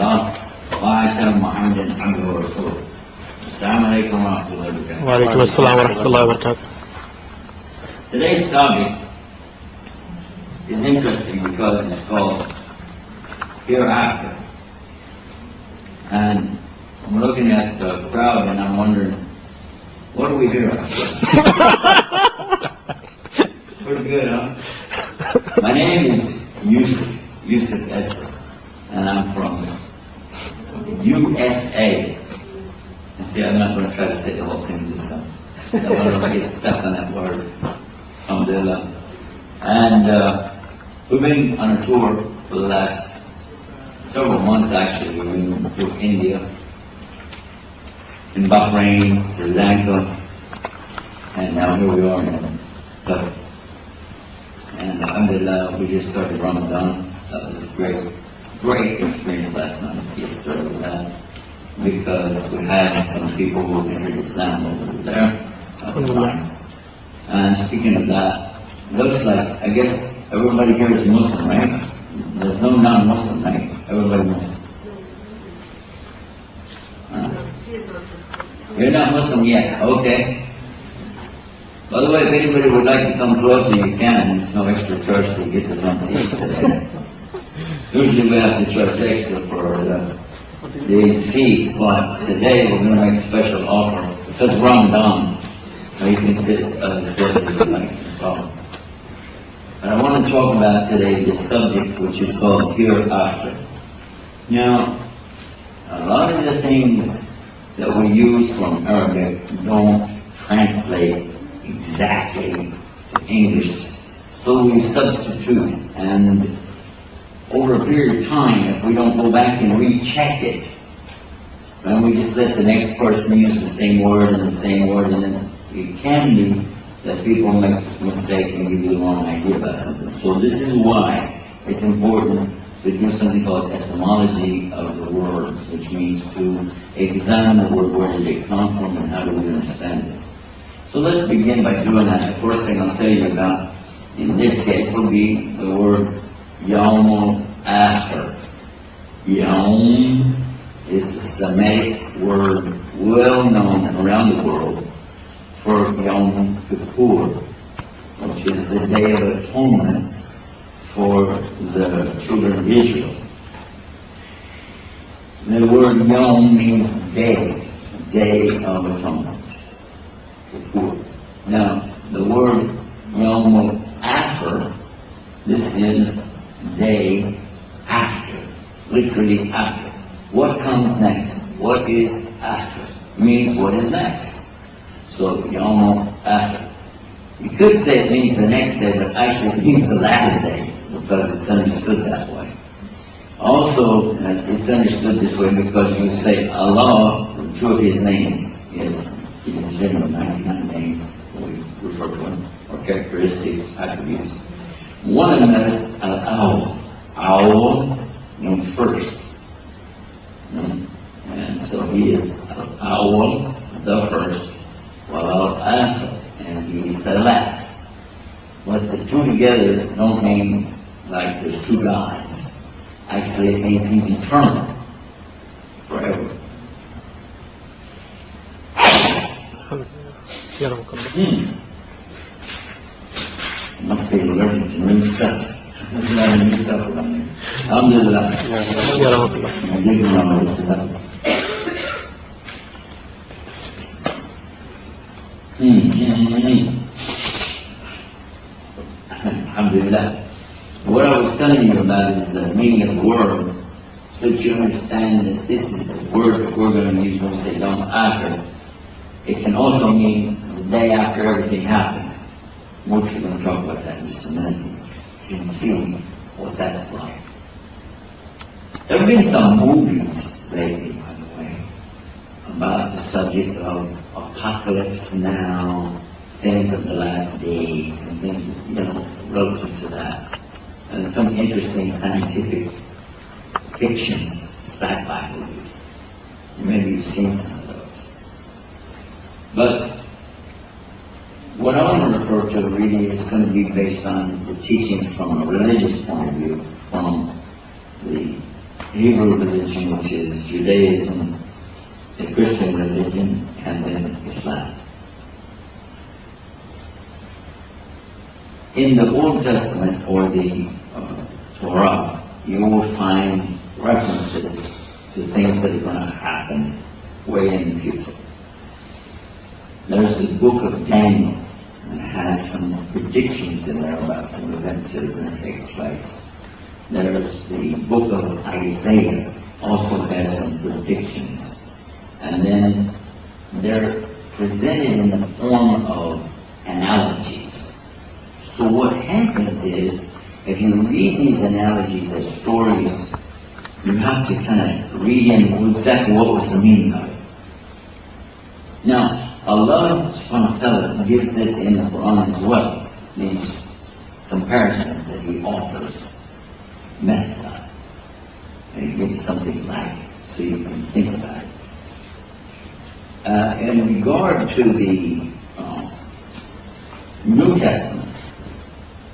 الله وآخر محمد عبده ورسوله. السلام عليكم ورحمة الله وبركاته. وعليكم السلام ورحمة الله وبركاته. Today's topic is interesting because it's called Hereafter. And I'm looking at the crowd and I'm wondering, what do we hear after? Pretty good, huh? My name is Yusuf Estes, and I'm from USA. And see, I'm not going to try to say the whole thing this time. I don't want to get stuck on that word. Alhamdulillah. And we've been on a tour for the last several months, actually. We've been to India, in Bahrain, Sri Lanka, and now here we are in Qatar. And alhamdulillah, we just started Ramadan. That was a great experience last night to get started with that, because we had some people who entered Islam over there. That was nice. And speaking of that, it looks like, I guess everybody here is Muslim, right? There's no non-Muslim, right? Everybody Muslim. You're not Muslim yet, okay. By the way, if anybody would like to come closer, you can. There's no extra charge to get the front seats today. Usually we have to charge extra for the seats, but today we're going to make a special offer because Ramadan. So you can sit as close as you like, no problem. But I want to talk about today the subject which is called Hereafter. Now, a lot of the things that we use from Arabic don't translate exactly to English. So we substitute, and over a period of time, if we don't go back and recheck it, then we just let the next person use the same word, and then it can be that people make a mistake and give you the wrong idea about something. So this is why it's important to do something called etymology of the words, which means to examine the word, where did it come from and how do we understand it. So let's begin by doing that. The first thing I'll tell you about, in this case, will be the word Yawm al-Akhir. Yawm is a Semitic word well known around the world for Yom Kippur, which is the Day of Atonement for the children of Israel. The word Yom means day of atonement. Kippur. Now, the word Yom After, this is day after, literally after. What comes next? What is after? Means what is next. So Yom After. You could say it means the next day, but actually it means the last day, because it's understood that way. Also, it's understood this way because you say Allah, two of His names, is in general 99 names we refer to Him, or characteristics, attributes. One of them is Al-Awwal. Awwal means first. And so He is Al-Awwal, the first. Al-Akhir, and He's the last. But the two together don't mean like there's two gods. Actually, it means He's eternal, forever. Must be learning to new stuff. This is not new stuff around here. Alhamdulillah. Alhamdulillah. What I was telling you about is the meaning of the word, so that you understand that this is the word that we're going to use when we say Yom Akhir. It can also mean the day after everything happened. We're going to talk about that in just a minute. So you can see what that's like. There have been some movies lately, by the way, about the subject of apocalypse now, things of the last days, and things, relative to that. And some interesting scientific fiction, sci-fi movies. Maybe you've seen some of those. But what I want to refer to really is going to be based on the teachings from a religious point of view, from the Hebrew religion, which is Judaism, the Christian religion, and then Islam. In the Old Testament, or the Torah, you will find references to things that are going to happen way in the future. There's the book of Daniel, and it has some predictions in there about some events that are going to take place. There's the book of Isaiah, also has some predictions. And then they're presented in the form of analogies. So what happens is, if you read these analogies as stories, you have to kind of read in exactly what was the meaning of it. Now, Allah subhanahu wa ta'ala gives this in the Quran as well, these comparisons that He offers, method. And He gives something like it, so you can think about it. In regard to the New Testament,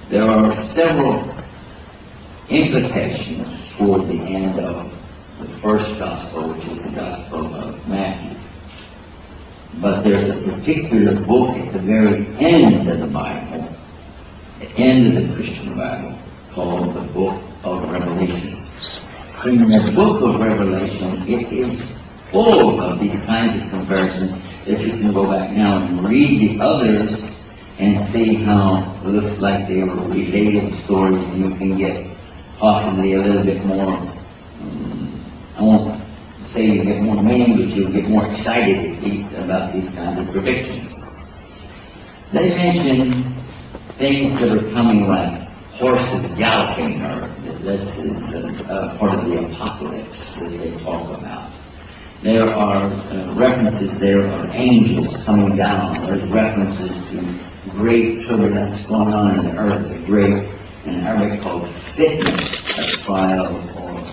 there are several implications toward the end of the first gospel, which is the Gospel of Matthew. But there's a particular book at the very end of the Bible, the end of the Christian Bible, called the Book of Revelation. In the Book of Revelation, it is full of these kinds of comparisons that you can go back now and read the others and see how it looks like they were related stories, and you can get possibly a little bit more, I won't say you get more meaning, but you'll get more excited at least about these kinds of predictions. They mention things that are coming like horses galloping, or this is part of the apocalypse that they talk about. There are references there of angels coming down. There's references to great turbulence going on in the earth, a great, in Arabic called fitness, a trial or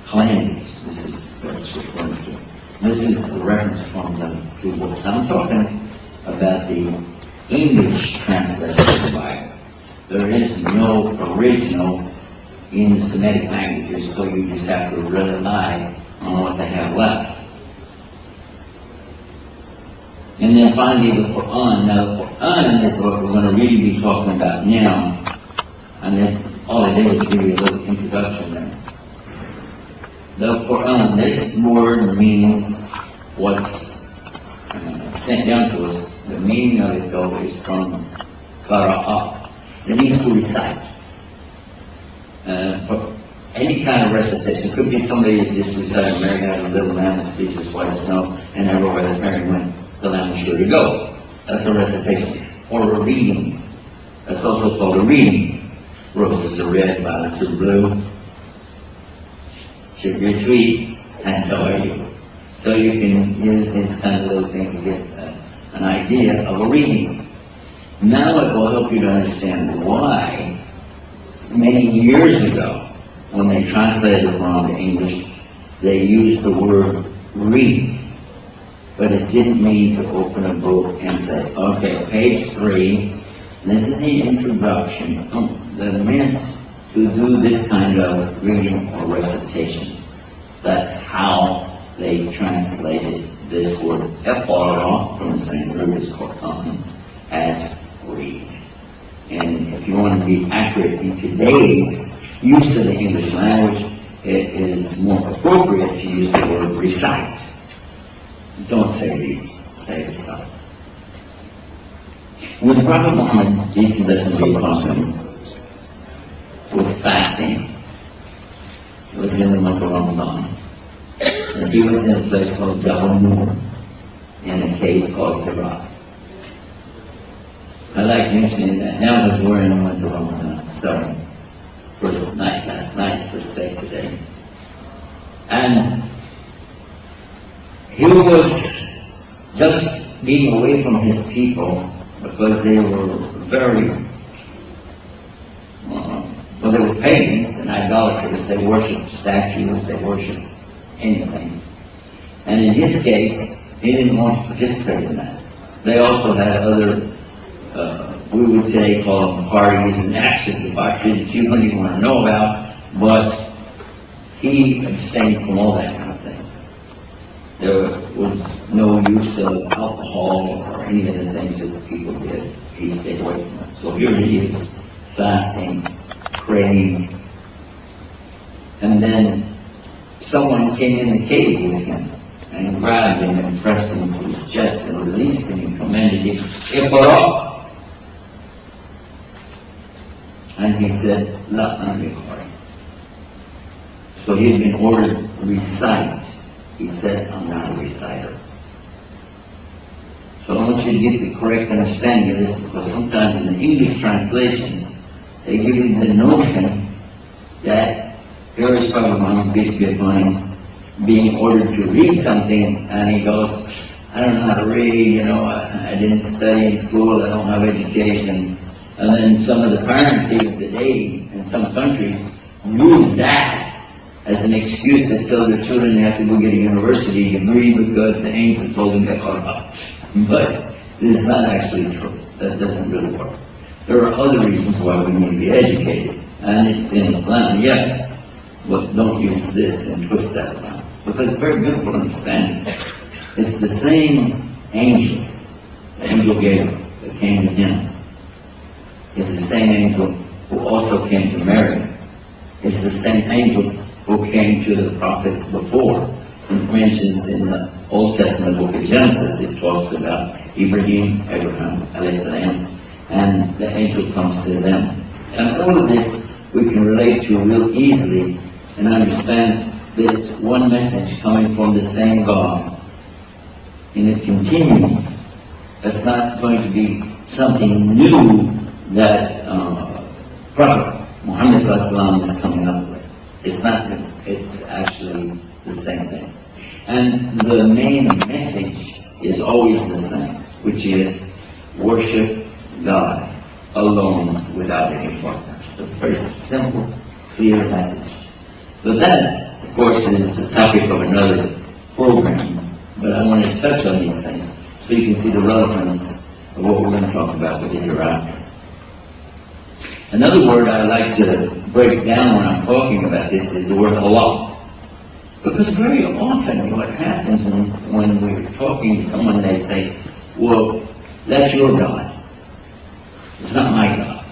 calamities. This is what it's referring to. This is the reference from the two books. I'm talking about the English translation of the Bible. There is no original in the Semitic languages, so you just have to rely on what they have left. And then finally the Quran. Now the Quran is what we're going to really be talking about now. And then all I did was give you a little introduction there. The Quran, this word means what's sent down to us. The meaning of it, though, is from qara'ah. It means to recite. For any kind of recitation. It could be somebody who's just reciting, Mary had a little lamb, as speaks as white as snow, and everywhere that Mary went, the lamb was sure to go. That's a recitation. Or a reading. That's also called a reading. Roses are red, violets are blue. Sugar is sweet, and so are you. So you can use these kind of little things to get an idea of a reading. Now it will help you to understand why many years ago, when they translated the Quran to English, they used the word read. But it didn't mean to open a book and say, okay, page 3, this is the introduction. That meant to do this kind of reading or recitation. That's how they translated this word iqra, from the same root as Quran, as read. And if you want to be accurate in today's use of the English language, it is more appropriate to use the word recite. Don't say read, say recite. When Prophet Muhammad, peace and blessings be upon him, was fasting, it was in the month of Ramadan, and he was in a place called Jabal Nur, in a cave called Hira. I like mentioning that now as we're in the month of Ramadan, starting first night last night, first day today. And he was just being away from his people because they were very, well, they were pagans and idolaters. They worshipped statues, they worshipped anything. And in his case, he didn't want to participate in that. They also had other, we would today call them parties and actions, debauchery that you don't even want to know about, but he abstained from all that kind of thing. There was no use of alcohol or any of the things that people did. He stayed away from it. So here he is, fasting, praying, and then someone came in the cave with him and grabbed him and pressed him to his chest and released him and commanded him, "Iqra." And he said, "La anbiqari." So he had been ordered to recite. He said, "I'm not a reciter." So I want you to get the correct understanding of this, because sometimes in the English translation, they give you the notion that here is Prophet Muhammad, peace be upon him, being ordered to read something, and he goes, "I don't know how to read, I didn't study in school, I don't have education." And then some of the parents even today in some countries use that as an excuse to tell their children they have to go get a university degree because the angel told them to Quran. But it is not actually true. That doesn't really work. There are other reasons why we need to be educated, and it's in Islam, yes, but don't use this and twist that around, because it's very beautiful to understand. It's the same angel, the angel Gabriel, that came to him. It's the same angel who also came to Mary. It's the same angel who came to the prophets before. For instance, in the Old Testament book of Genesis, it talks about Abraham, alayhi salam, and the angel comes to them. And all of this we can relate to real easily and understand that it's one message coming from the same God in a continuum. It's not going to be something new that Prophet Muhammad is coming up with. It's not, it's actually the same thing. And the main message is always the same, which is worship God alone without any partners. It's a very simple, clear message. But that, of course, is the topic of another program. But I want to touch on these things so you can see the relevance of what we're going to talk about with the hereafter. Another word I like to break down when I'm talking about this is the word Allah. Because very often what happens when we're talking to someone, they say, "Well, that's your God. It's not my God."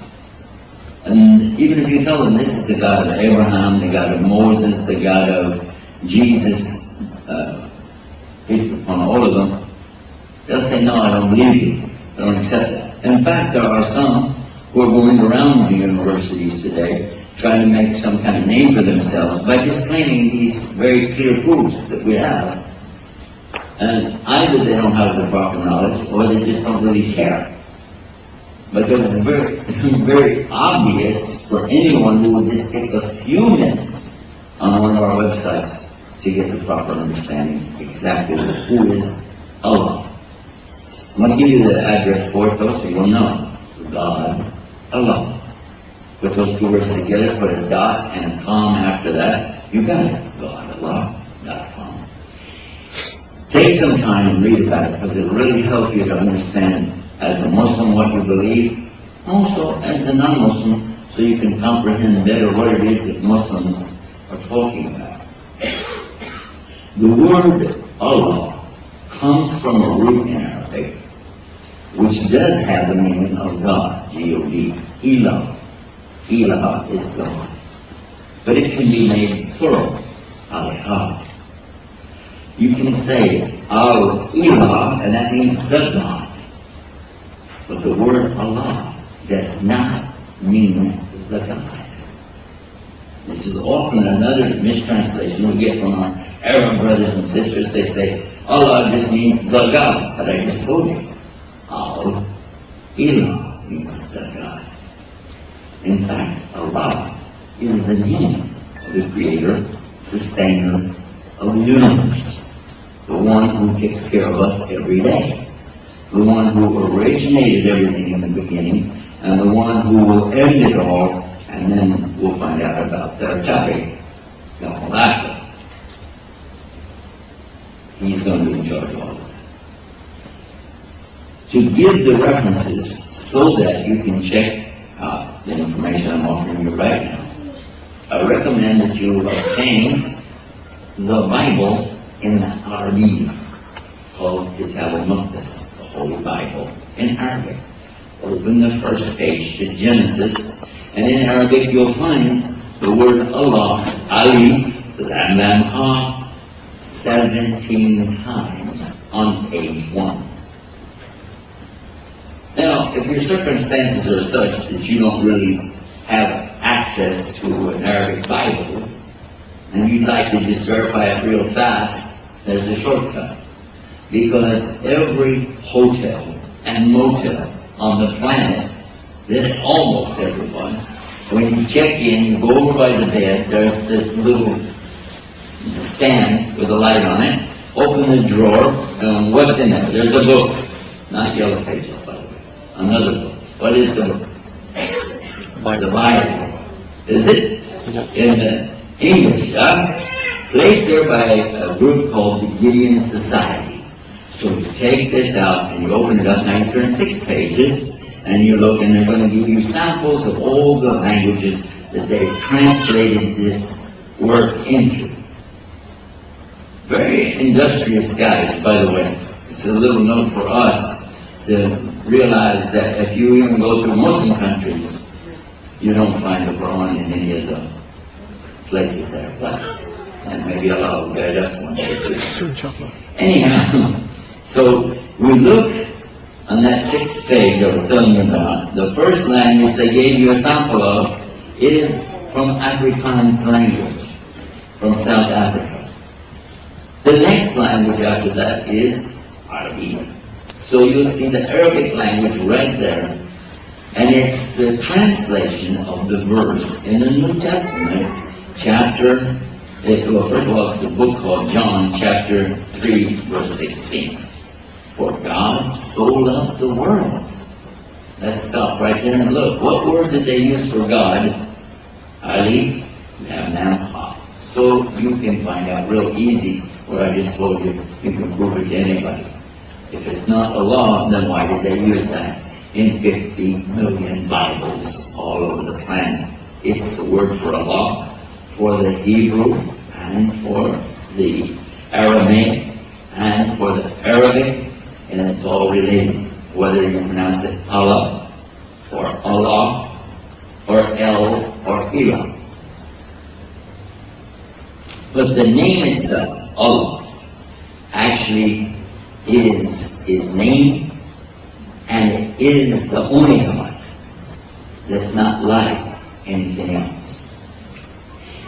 And even if you tell them this is the God of Abraham, the God of Moses, the God of Jesus, peace upon all of them, they'll say, "No, I don't believe you. I don't accept that." In fact, there are some who are going around the universities today trying to make some kind of name for themselves by just claiming these very clear proofs that we have. And either they don't have the proper knowledge or they just don't really care. Because it's very, very obvious for anyone who would just take a few minutes on one of our websites to get the proper understanding exactly who is Allah. I'm going to give you the address for it though, so you'll know. God, Allah. Put those two words together, put a dot and a comma after that, you got it. GodAllah.com. Take some time and read about it, because it'll really help you to understand as a Muslim what you believe, also as a non-Muslim, so you can comprehend better what it is that Muslims are talking about. The word Allah comes from a root in Arabic, which does have the meaning of God, G-O-D, Ilah. Ilah is God. But it can be made plural, Alihah. You can say Al-Ilah, and that means the God. But the word Allah does not mean the God. This is often another mistranslation we get from our Arab brothers and sisters. They say, Allah just means the God. But I just told you, Al-Ilah means the God. In fact, Allah is the name of the creator, sustainer of the universe, the one who takes care of us every day, the one who originated everything in the beginning, and the one who will end it all, and then we'll find out about their topic, the hereafter. He's going to be in charge of all of it. To give the references so that you can check the information I'm offering you right now, I I recommend that you obtain the Bible in Arabic, called Kitab al-Muqaddas, the Holy Bible, in Arabic. Open the first page to Genesis, and in Arabic you'll find the word Allah, Ali, Lam Lam Ha, 17 times on page 1. Now, if your circumstances are such that you don't really have access to an Arabic Bible, and you'd like to just verify it real fast, there's a shortcut. Because every hotel and motel on the planet, then almost everyone, when you check in, you go over by the bed, there's this little stand with a light on it. Open the drawer, and what's in there? There's a book. Not Yellow Pages, by the way. Another book. What is the book? The Bible. Is it? In the English, placed there by a group called the Gideon Society. So you take this out and you open it up, now you turn 6 pages, and you look, and they're going to give you samples of all the languages that they've translated this work into. Very industrious guys, by the way. It's a little note for us to realize that if you even go through Muslim countries, you don't find the Quran in any of the places that are left. And maybe Allah will guide us one day too. Anyhow, so we look on that 6th page I was telling you about. The first language they gave you a sample of is from Afrikaans language, from South Africa. The next language after that is Arabic. So you'll see the Arabic language right there, and it's the translation of the verse in the New Testament, chapter, well, first of all, it's a book called John, chapter 3, verse 16. For God so loved the world. Let's stop right there and look. What word did they use for God? Ali, Lam Lam Ha. So you can find out real easy what I just told you. You can prove it to anybody. If it's not Allah, then why did they use that in 50 million Bibles all over the planet? It's the word for Allah, for the Hebrew, and for the Aramaic, and for the Arabic, and it's all related, whether you pronounce it Allah, or Allah, or El, or Ilah. But the name itself, Allah, actually is His name, and it is the only God that's not like anything else.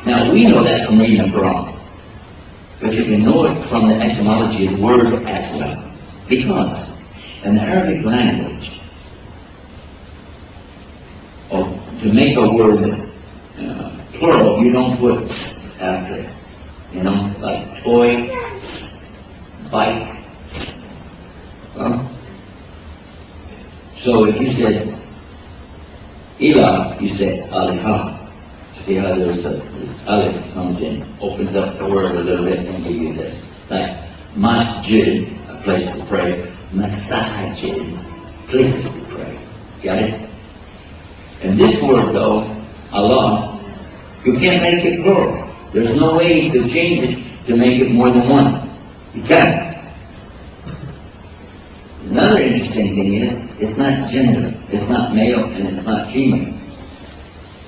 Now, we know that from reading the Quran, but you can know it from the etymology of the word as well. Because in the Arabic language, to make a word plural, you don't put s after it. You know, like toy, bike. So if you said Ilah, you say Alihah. See how there's this Alif comes in, opens up the word a little bit and give you this. Like masjid, a place to pray. Masajid, places to pray. Got it? And this word though, Allah, you can't make it plural. There's no way to change it to make it more than one. You can't. Another interesting thing is, it's not gender, it's not male, and it's not female.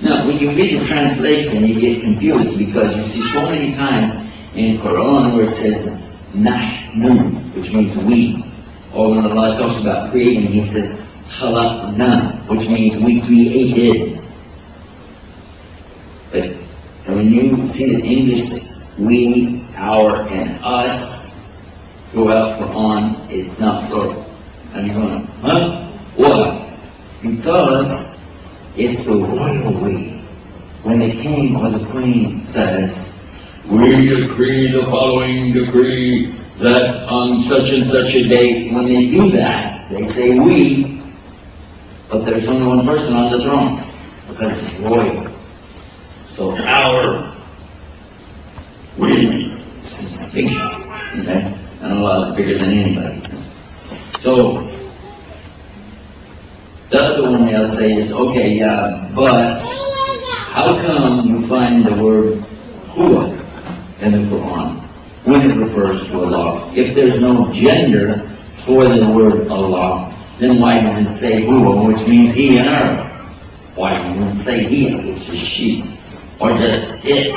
Now, when you read the translation, you get confused because you see so many times in Quran where it says Nahnu, which means we. Or when Allah talks about creating, He says Khalaqna, which means we created. But when you see the English we, our, and us throughout Quran, it's not plural. And you're going, huh? Why? Because it's the royal we. When the king or the queen says, we decree the following decree that on such and such a date, when they do that, they say we, but there's only one person on the throne, because it's royal. So our, we, this is a big shot, okay? And Allah is bigger than anybody. So, the other one they'll say is, okay, yeah, but how come you find the word huwa in the Quran when it refers to Allah. If there's no gender for the word Allah, then why does it say huwa, which means he in Arabic? Why doesn't it say he, which is she? Or just it?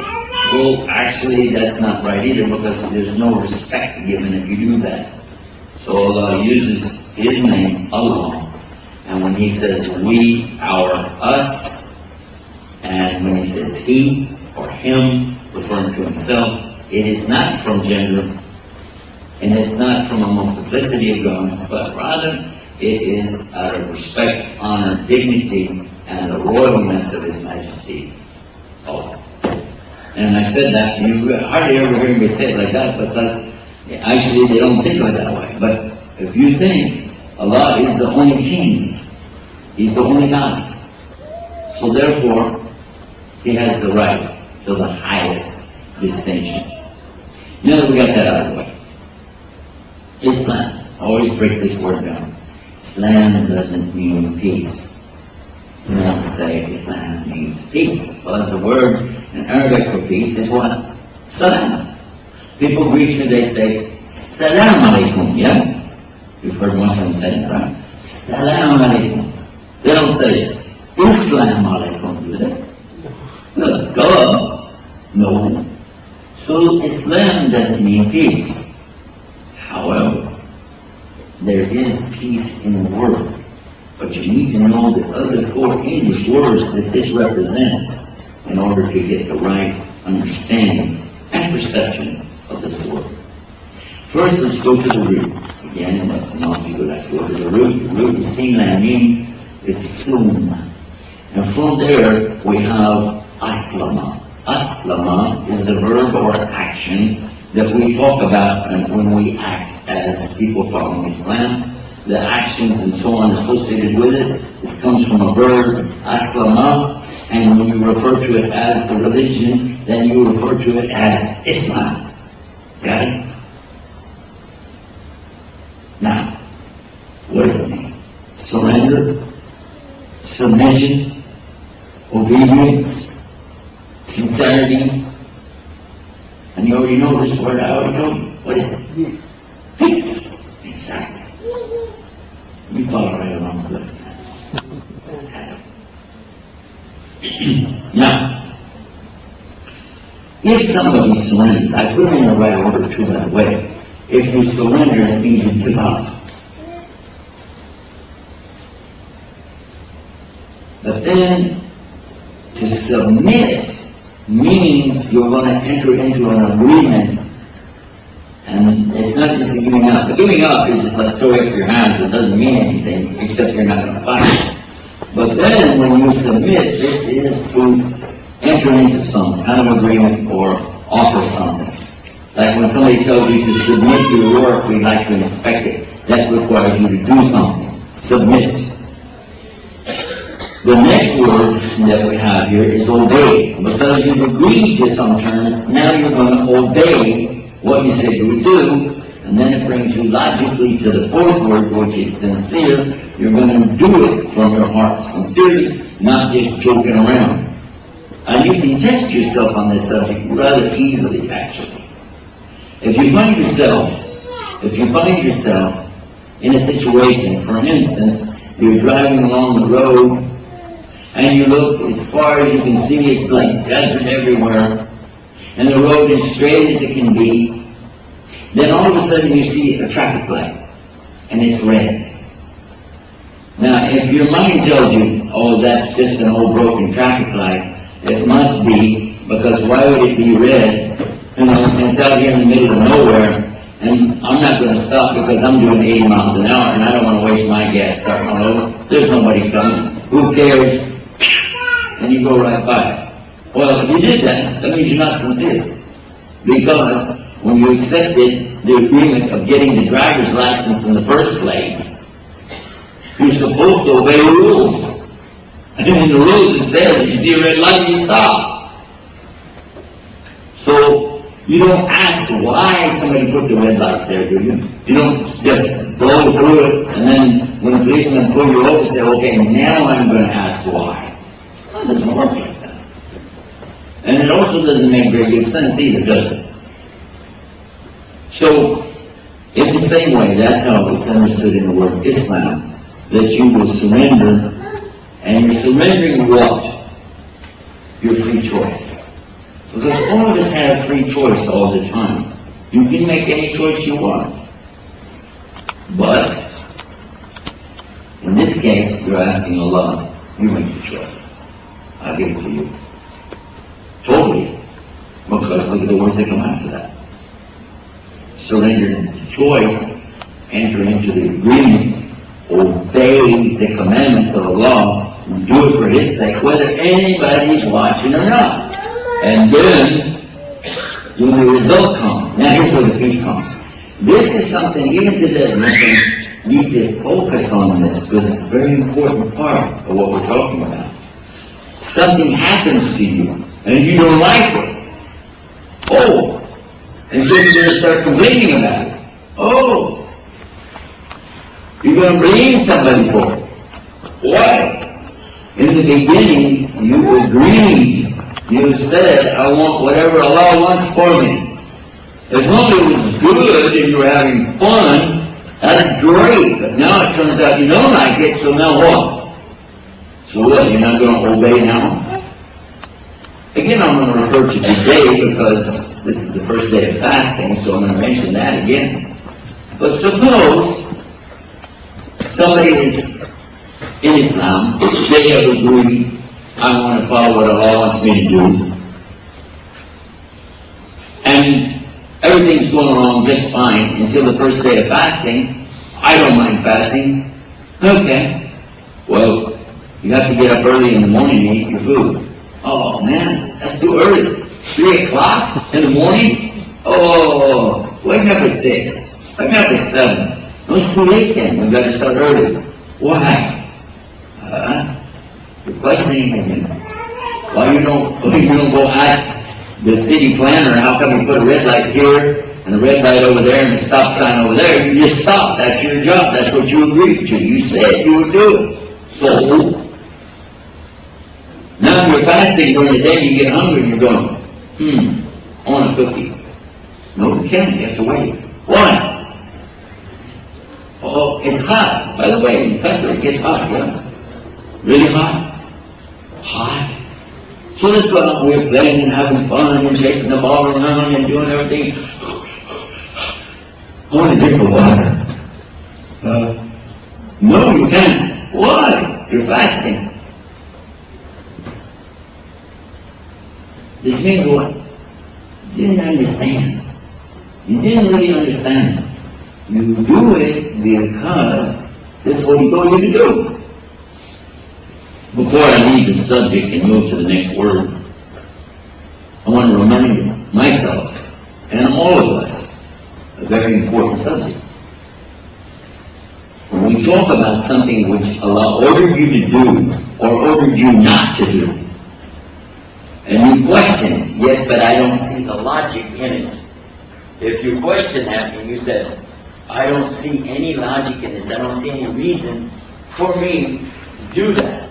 Well, actually, that's not right either, because there's no respect given if you do that. So Allah uses His name, Allah, and when He says we, our, us, and when He says he or him, referring to Himself, it is not from gender, and it's not from a multiplicity of garments, but rather it is out of respect, honor, dignity, and the royalness of His Majesty. Allah. And I said that, you hardly ever hear me say it like that, because actually they don't think of it that way. But if you think Allah is the only King, He's the only God, so therefore He has the right to the highest distinction. Now that we got that out of the way, Islam, I always break this word down. Islam doesn't mean peace. You don't say Islam means peace, because the word in Arabic for peace is what? Salam. People greet you, they say, Salam alaikum, yeah? You've heard Muslims say that, right? Salam alaikum. They don't say, Islam alaikum, do they? Well, duh. No. So Islam doesn't mean peace. However, there is peace in the word. But you need to know the other 4 English words that this represents in order to get the right understanding and perception of this word. First, let's go to the root. Again, that's not too good. Let's go to the root. The root is Sinamim, is Sum. And from there, we have Aslama. Aslama is the verb or action that we talk about when we act as people following Islam. The actions and so on associated with it, this comes from a verb, aslama, and when you refer to it as the religion, then you refer to it as Islam. Got it? Now, what does it mean? Surrender, submission, obedience, sincerity. And you already know this word, I already told you. What is it? Peace. Exactly. You follow right along good. Now, if somebody surrenders, I put them in the right order too, by the way. If you surrender, that means you give up. But then, to submit means you're going to enter into an agreement. And it's not just a giving up. The giving up is just like throwing up your hands. It doesn't mean anything, except you're not going to fight. But then when you submit, this is to enter into some kind of agreement or offer something. Like when somebody tells you to submit your work, we'd like to inspect it. That requires you to do something. Submit. The next word that we have here is obey. Because you've agreed to some terms, now you're going to obey what you said you would do, and then it brings you logically to the 4th word, which is sincere. You're going to do it from your heart sincerely, not just joking around. And you can test yourself on this subject rather easily, actually. If you find yourself in a situation, for instance, you're driving along the road, and you look as far as you can see, it's like desert everywhere, and the road is straight as it can be, then all of a sudden you see a traffic light, and it's red. Now, if your mind tells you, oh, that's just an old broken traffic light, it must be, because why would it be red? You know, and it's out here in the middle of nowhere, and I'm not going to stop because I'm doing 80 miles an hour, and I don't want to waste my gas starting all over. There's nobody coming. Who cares? And you go right by. Well, if you did that, that means you're not sincere. Because when you accepted the agreement of getting the driver's license in the first place, you're supposed to obey the rules. And in the rules it says, if you see a red light, you stop. So, you don't ask why somebody put the red light there, do you? You don't just blow through it, and then when the policeman pull you over, say, okay, now I'm going to ask why. That doesn't work like that. And it also doesn't make very good sense either, does it? So, in the same way, that's how it's understood in the word Islam, that you will surrender, and you're surrendering what? Your free choice. Because all of us have free choice all the time. You can make any choice you want. But, in this case, you're asking Allah, you make the choice. I'll give it to you. Totally. Because look at the words that come after that. Surrender the choice, enter into the agreement, obey the commandments of Allah, and do it for His sake, whether anybody's watching or not. And then, when the result comes, now here's where the peace comes. This is something, even today, Muslims need to focus on this, because it's a very important part of what we're talking about. Something happens to you, and you don't like it. Oh! And so you're going to start complaining about it. Oh! You're going to blame somebody for it. Why? In the beginning, you agreed. You said, I want whatever Allah wants for me. As long as it was good and you were having fun, that's great. But now it turns out you don't like it, so now what? So what? You're not going to obey now? Again, I'm going to refer to today because this is the first day of fasting, so I'm going to mention that again. But suppose somebody is in Islam, they have agreed, I want to follow what Allah wants me to do, and everything's going along just fine until the first day of fasting. I don't mind fasting. Okay. Well, you have to get up early in the morning to eat your food. Oh man, that's too early. 3 o'clock in the morning? Oh, wake up at 6. Wake up at 7. No, it's too late then. We've got to start early. Why? You're questioning him. Why you don't go ask the city planner, how come you put a red light here and a red light over there and a stop sign over there? You just stop. That's your job. That's what you agreed to. You said you would do it. So, now you're fasting during the day, you get hungry and you're going, I want a cookie. No, you can't. You have to wait. Why? Oh, it's hot. By the way, in the country it gets hot, yeah? Really hot? Hot. So let's go out, we're playing and having fun and chasing the ball around and doing everything. I want to drink of water. No, you can't. Why? You're fasting. This means what? You didn't understand. You didn't really understand. You do it because this is what He told you to do. Before I leave the subject and move to the next word, I want to remind myself and all of us a very important subject. When we talk about something which Allah ordered you to do or ordered you not to do, and you question, yes, but I don't see the logic in it. If you question that and you said, I don't see any logic in this, I don't see any reason for me to do that.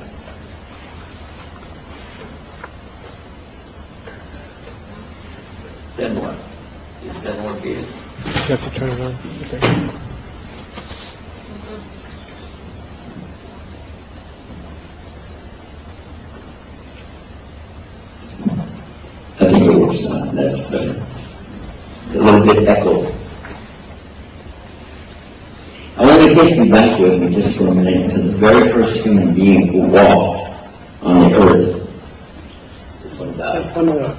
Then what? Is that more good? You have to turn it on. Okay. I think it works now. That's better. A little bit echo. I want to take you back with me just for a minute to the very first human being who walked on the earth. This one died.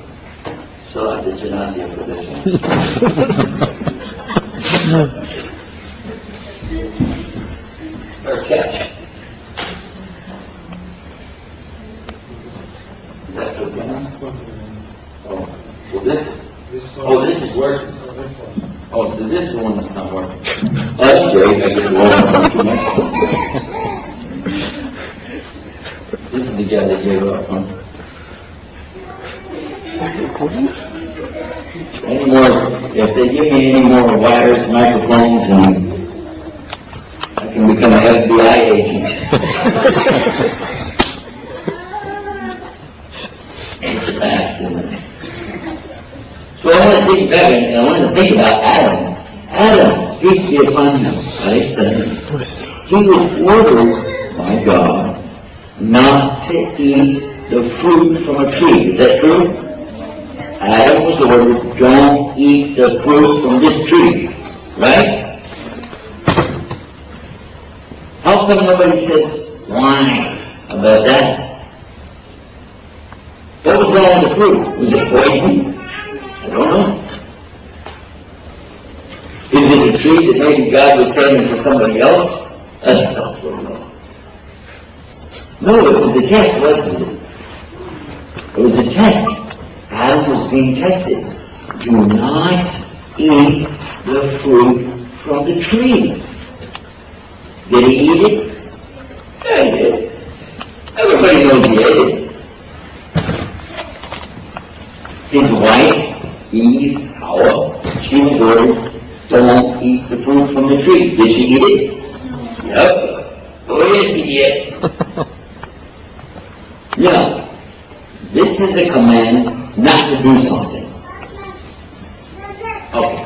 Salat al-Janazah for this one. Or catch. Is that good enough? Oh, well this is working. Oh, so this is the one that's not working. Oh, that's great. I get to work. This is the guy that gave up, huh? Any more, if they give me any more wires, microphones, and I can become an FBI agent. It's back, isn't it? So I want to take you back and I want to think about Adam. Adam, peace be upon him, I said, he was ordered by God not to eat the fruit from a tree. Is that true? Adam was ordered, don't eat the fruit from this tree. Right? How come nobody says why about that? What was wrong with the fruit? Was it poison? I don't know. Is it a tree that maybe God was saving for somebody else? That's not what we know. No, it was the test, wasn't it? It was the test. Adam was being tested. Do not eat the fruit from the tree. Did he eat it? Yeah, he did. Everybody knows he ate it. His wife, Eve, Hawa, she was ordered, don't eat the fruit from the tree. Did she eat it? Yep. Oh, yes, he did. Now, this is a command not to do something. Okay.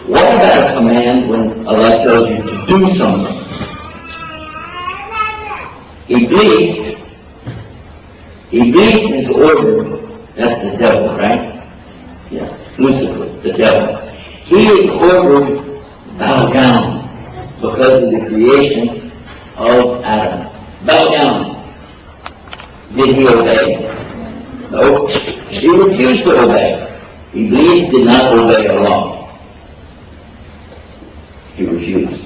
What about a command when Allah tells you to do something? Iblis is ordered, that's the devil, right? Yeah, Lucifer, the devil. He is ordered, bow down, because of the creation of Adam. Bow down. Did he obey? No. He refused to obey. Iblis did not obey Allah. He refused.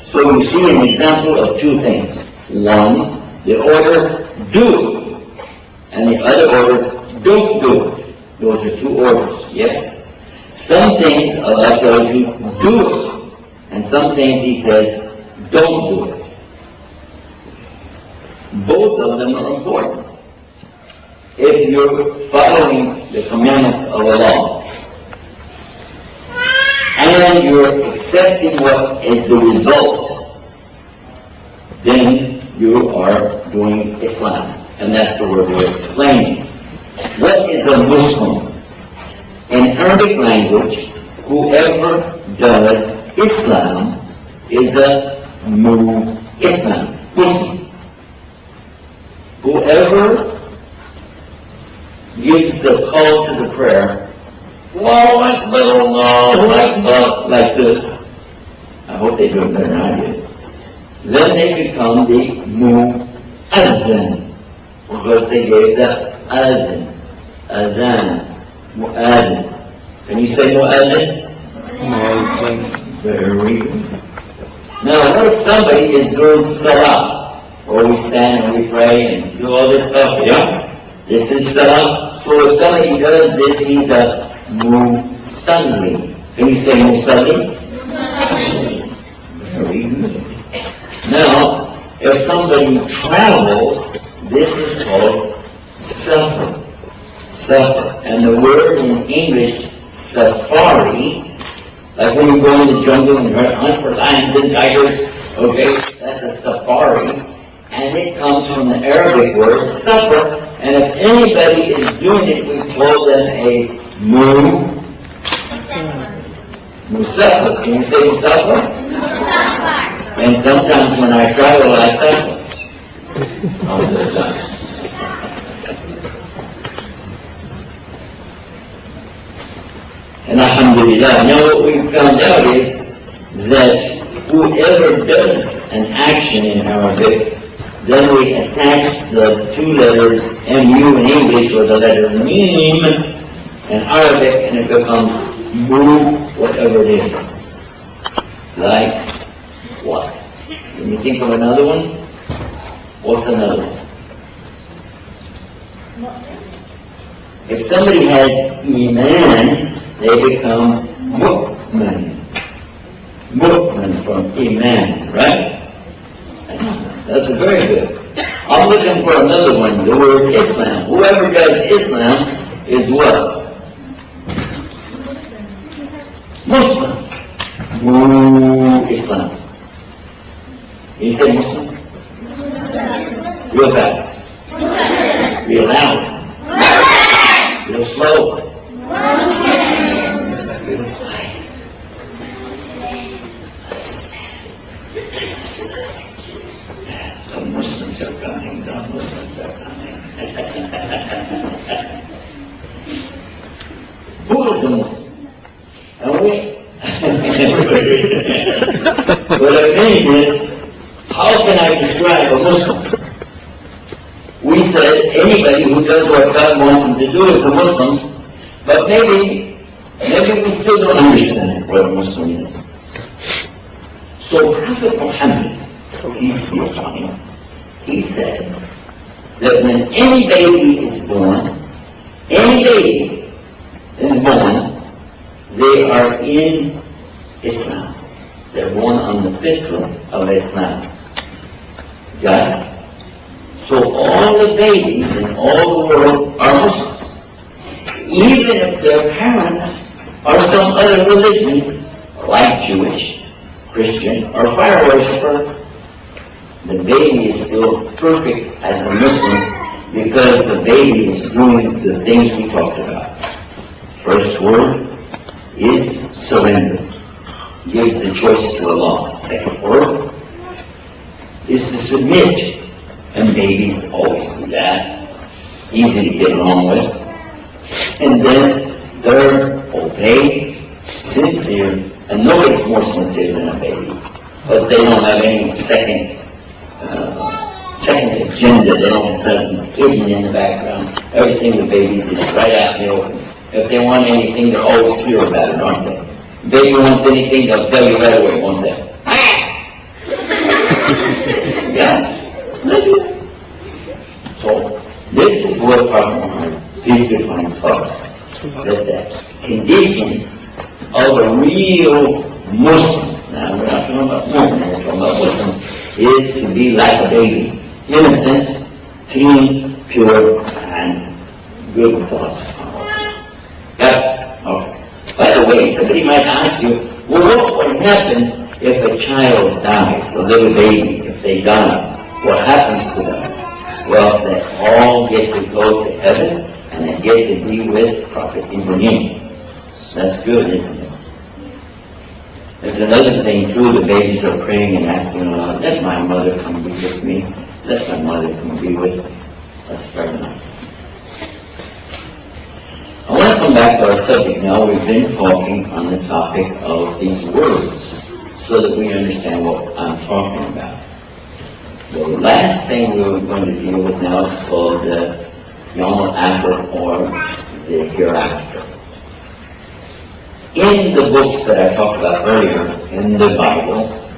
So you see an example of two things. One, the order, do it. And the other order, don't do it. Those are two orders, yes? Some things Allah tells you, do it. And some things He says, don't do it. Both of them are important. If you're following the commandments of Allah, and you're accepting what is the result, then you are doing Islam. And that's the word we're explaining. What is a Muslim? In Arabic language, whoever does Islam is a Islam, Muslim. Whoever gives the call to the prayer, Allahu Akbar, Allahu Akbar, like this. I hope they do it better than I did. Then they become the Mu'adhan, because they gave the Adhan, Mu'adhan. Can you say Mu'adhan? Mu'adhan. Very good. Now, what if somebody is doing Salah? Or we stand and we pray and do all this stuff, yeah? This is Salah. So if somebody does this, he's a Musalli. Can you say Musalli? Musalli. Very good. Now, if somebody travels, this is called Safar. Safar. And the word in English, safari, like when you go in the jungle and hunt for lions and tigers, okay, that's a safari. And it comes from the Arabic word, Safar. And if anybody is doing it, we call them a Musafir. Can you say Musafir? And sometimes when I travel, I suffer. All the time. And alhamdulillah, now what we found out is that whoever does an action in Arabic, then we attach the two letters MU in English or the letter Mim in Arabic, and it becomes Mu, whatever it is. Like what? Can you think of another one? What's another one? If somebody has Iman, they become Mu'min. Mu'min from Iman, right? That's very good. I'm looking for another one, the word Islam. Whoever does Islam is what? Muslim. Islam. Can you say Muslim? Real fast. Real loud. Real slow. Who is a Muslim? And we, but the thing is, how can I describe a Muslim? We said anybody who does what God wants him to do is a Muslim, but maybe we still don't understand what a Muslim is. So Prophet Muhammad, peace be upon him, he said that when any baby is born, they are in Islam. They're born on the fitrah of Islam. Got it? So all the babies in all the world are Muslims. Even if their parents are some other religion, like Jewish, Christian, or fire worshiper, the baby is still perfect as a Muslim because the baby is doing the things we talked about. First word is surrender. Gives the choice to Allah. Second word is to submit. And babies always do that. Easy to get along with. And then third, obey, sincere. And nobody's more sincere than a baby. Because they don't have any second agenda. They don't have something hidden in the background. Everything the babies is right out in the open. If they want anything, they're always clear about it, aren't they? Baby wants anything, they'll tell you right away, won't they? Yeah? So, this is what Prophet Muhammad, peace be upon him, taught us. That the condition of a real Muslim, now we're not talking about Muslim, we're talking about Muslim, is to be like a baby. Innocent, clean, pure, and good thoughts. Okay. By the way, somebody might ask you, well, what would happen if a child dies, a little baby, if they die? What happens to them? Well, they all get to go to heaven, and they get to be with Prophet Ibrahim. That's good, isn't it? There's another thing, too. The babies are praying and asking Allah, let my mother come be with me. Let my mother come be with me. That's very nice. I want to come back to our subject now. We've been talking on the topic of these words so that we understand what I'm talking about. The last thing we were going to deal with now is called the Yom Al-Akhir, or the hereafter. In the books that I talked about earlier, in the Bible,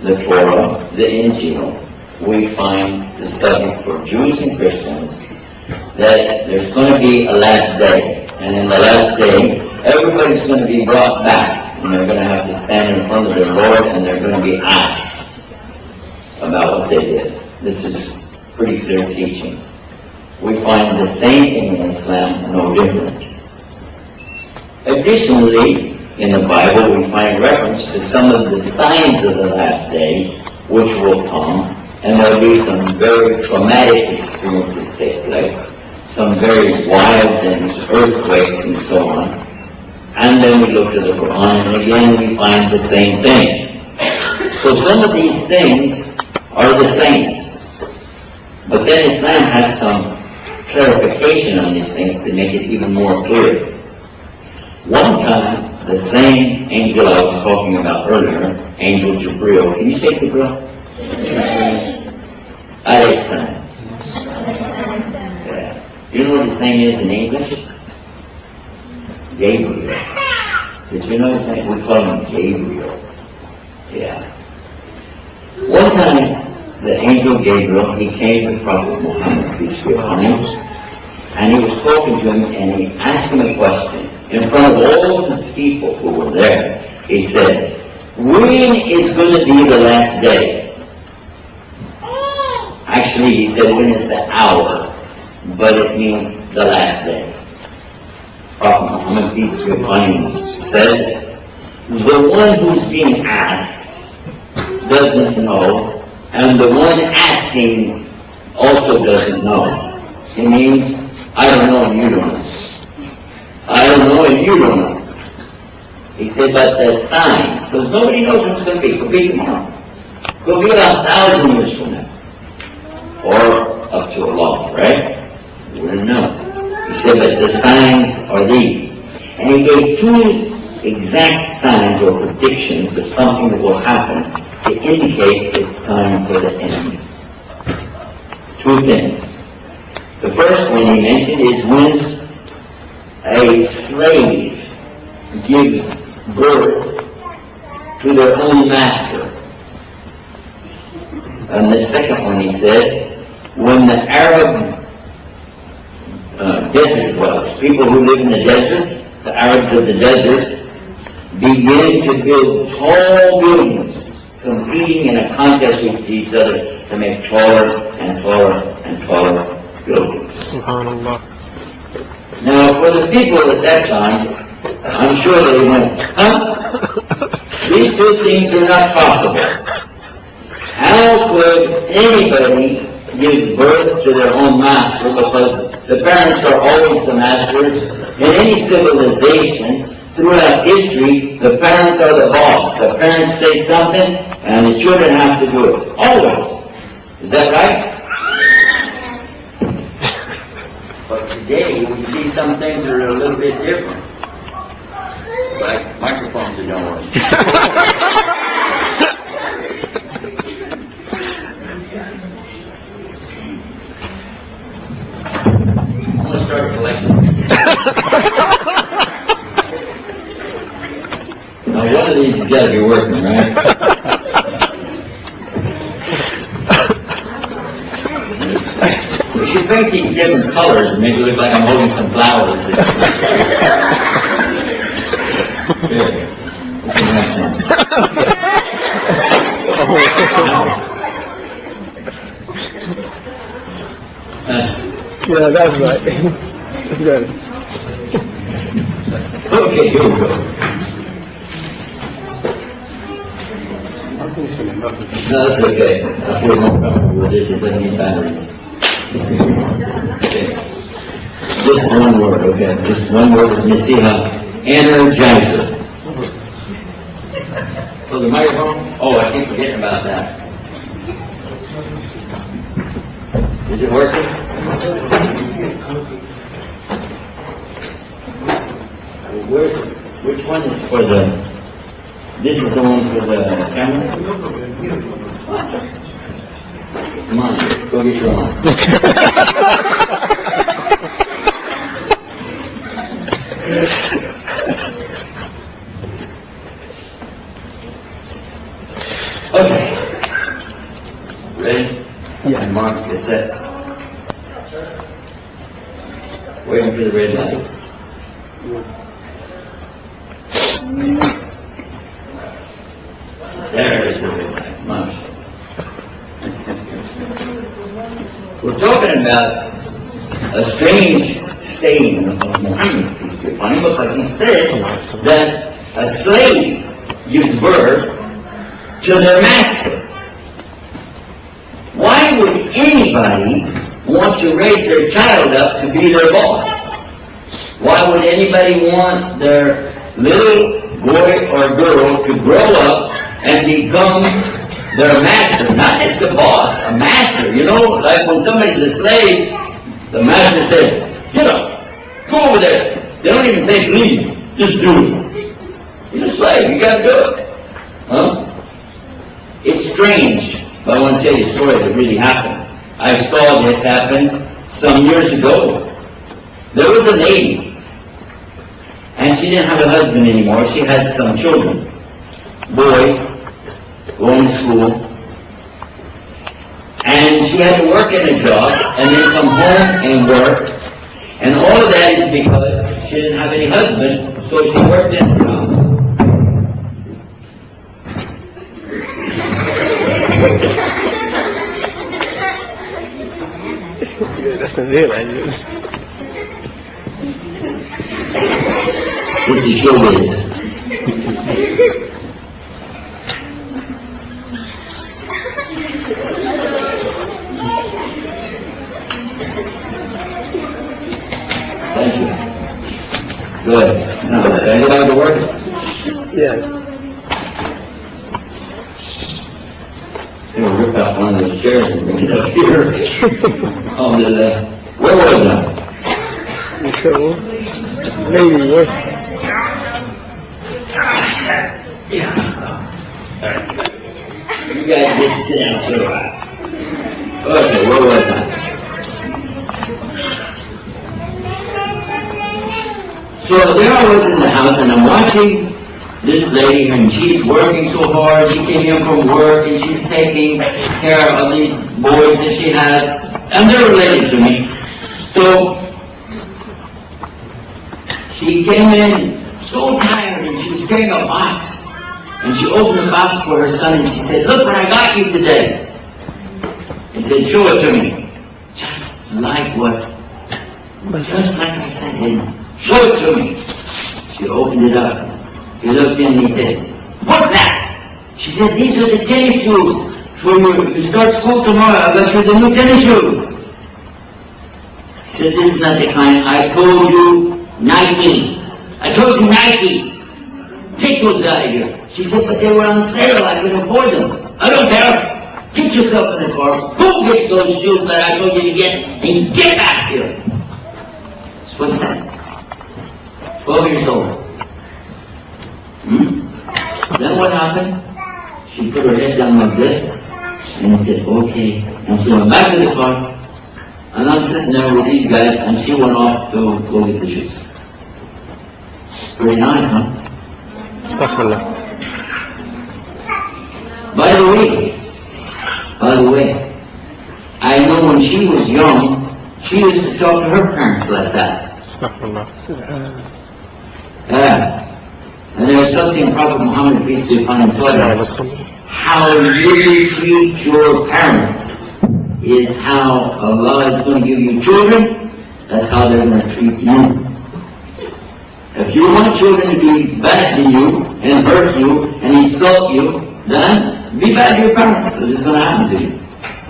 the Torah, the Injil, we find the subject for Jews and Christians that there's going to be a last day. And in the last day, everybody's going to be brought back, and they're going to have to stand in front of their Lord, and they're going to be asked about what they did. This is pretty clear teaching. We find the same thing in Islam, no different. Additionally, in the Bible, we find reference to some of the signs of the last day, which will come, and there will be some very traumatic experiences take place. Some very wild things, earthquakes and so on. And then we look to the Quran, and again we find the same thing. So some of these things are the same. But then Islam has some clarification on these things to make it even more clear. One time, the same angel I was talking about earlier, Angel Jibril, can you say Jibril? Alayhi salam. You know what his name is in English? Gabriel. Did you know his name? We call him Gabriel. Yeah. One time, the angel Gabriel, he came to Prophet Muhammad, peace be upon him, and he was talking to him, and he asked him a question. In front of all the people who were there, he said, when is going to be the last day? Actually, he said, when is the hour? But it means the last day. Prophet Muhammad, peace be upon him, said, the one who's being asked doesn't know, and the one asking also doesn't know. It means, I don't know and you don't know. I don't know and you don't know. He said, but the signs, because nobody knows what's going to be. Could be tomorrow. Could be about 1,000 years from now. Or up to Allah, right? We wouldn't know. He said, but the signs are these. And he gave two exact signs or predictions of something that will happen to indicate it's time for the end. Two things. The first one he mentioned is when a slave gives birth to their own master. And the second one, he said, when the Arab desert dwellers, people who live in the desert, the Arabs of the desert, begin to build tall buildings, competing in a contest with each other to make taller and taller and taller buildings. Subhanallah. Now, for the people at that time, I'm sure they went, huh? These two things are not possible. How could anybody give birth to their own master? Because the parents are always the masters. In any civilization, throughout history, the parents are the boss. The parents say something, and the children have to do it. Always. Is that right? But today, we see some things that are a little bit different. Like microphones that don't work. I'm going to start a collection. Now, one of these has got to be working, right? We should paint these different colors and make it look like I'm holding some flowers. Good. That's a nice one. Yeah, that's right. That's good. Okay, here we go. No, that's okay. I feel more comfortable with this. It doesn't need batteries. Okay. Just one word, okay? Just one word. You see how energizer. Oh, the microphone? Oh, I keep forgetting about that. Is it working? Where's it? Which one is for the... This is the one for the camera? Awesome. Come on, go get your own. Okay. Ready? Yeah. And Mark, get set. Waiting for the red light. There is the red light. Come on. We're talking about a strange saying of Muhammad, peace be upon him, because he said that a slave gives birth to their master. Why would anybody want to raise their child up to be their boss? Why would anybody want their little boy or girl to grow up and become their master? Not just the boss, a master. You know, like when somebody's a slave, the master said, get up, go over there. They don't even say please, just do it. You're a slave, you gotta do it. Huh? It's strange, but I want to tell you a story that really happened. I saw this happen some years ago. There was a lady, and she didn't have a husband anymore. She had some children, boys, going to school. And she had to work at a job, and then come home and work. And all of that is because she didn't have any husband, so she worked in her house. That's realize it. This is showbiz. Thank you. Good. Now, did I go back to work? Yeah. I'm going to rip out one of those chairs and bring it up here. Where was I? So, maybe work. You guys get to sit down for a while. Okay, where was I? So there I was in the house, and I'm watching this lady, and she's working so hard. She came in from work, and she's taking care of these boys that she has, and they're related to me. So she came in so tired, and she was carrying a box. And she opened the box for her son, and she said, "Look what I got you today." He said, "Show it to me." Just like I said, and show it to me. She opened it up. He looked in and he said, "What's that?" She said, "These are the tennis shoes. When you start school tomorrow, I got you the new tennis shoes." He said, "This is not the kind. I told you Nike. I told you Nike. Take those out of here." She said, "But they were on sale. I could afford them." "I don't care. Get yourself in the car. Go get those shoes that I told you to get and get back here." That's what he said. 12 years old. Then what happened? She put her head down like this, and he said, "Okay." And she went back to the car, and I'm sitting there with these guys, and she went off to go get the shoes. Pretty nice, huh? Astaghfirullah. By the way, I know when she was young, she used to talk to her parents like that. Astaghfirullah. And there was something Prophet Muhammad, peace be upon him, taught us. How you treat your parents is how Allah is going to give you children. That's how they're going to treat you. If you want children to be bad to you and hurt you and insult you, then be bad to your parents, because it's going to happen to you.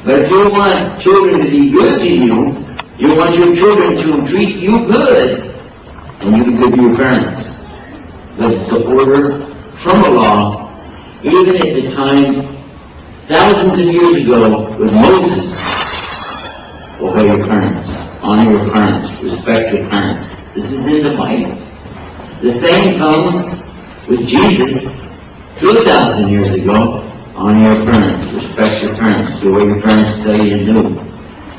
But if you want children to be good to you, you want your children to treat you good, and you be good to your parents. Because it's the order from Allah, even at the time, thousands of years ago, with Moses. Obey your parents, honor your parents, respect your parents. This is in the Bible. The same comes with Jesus 2,000 years ago. Honor your parents, respect your parents, do what your parents tell you to do.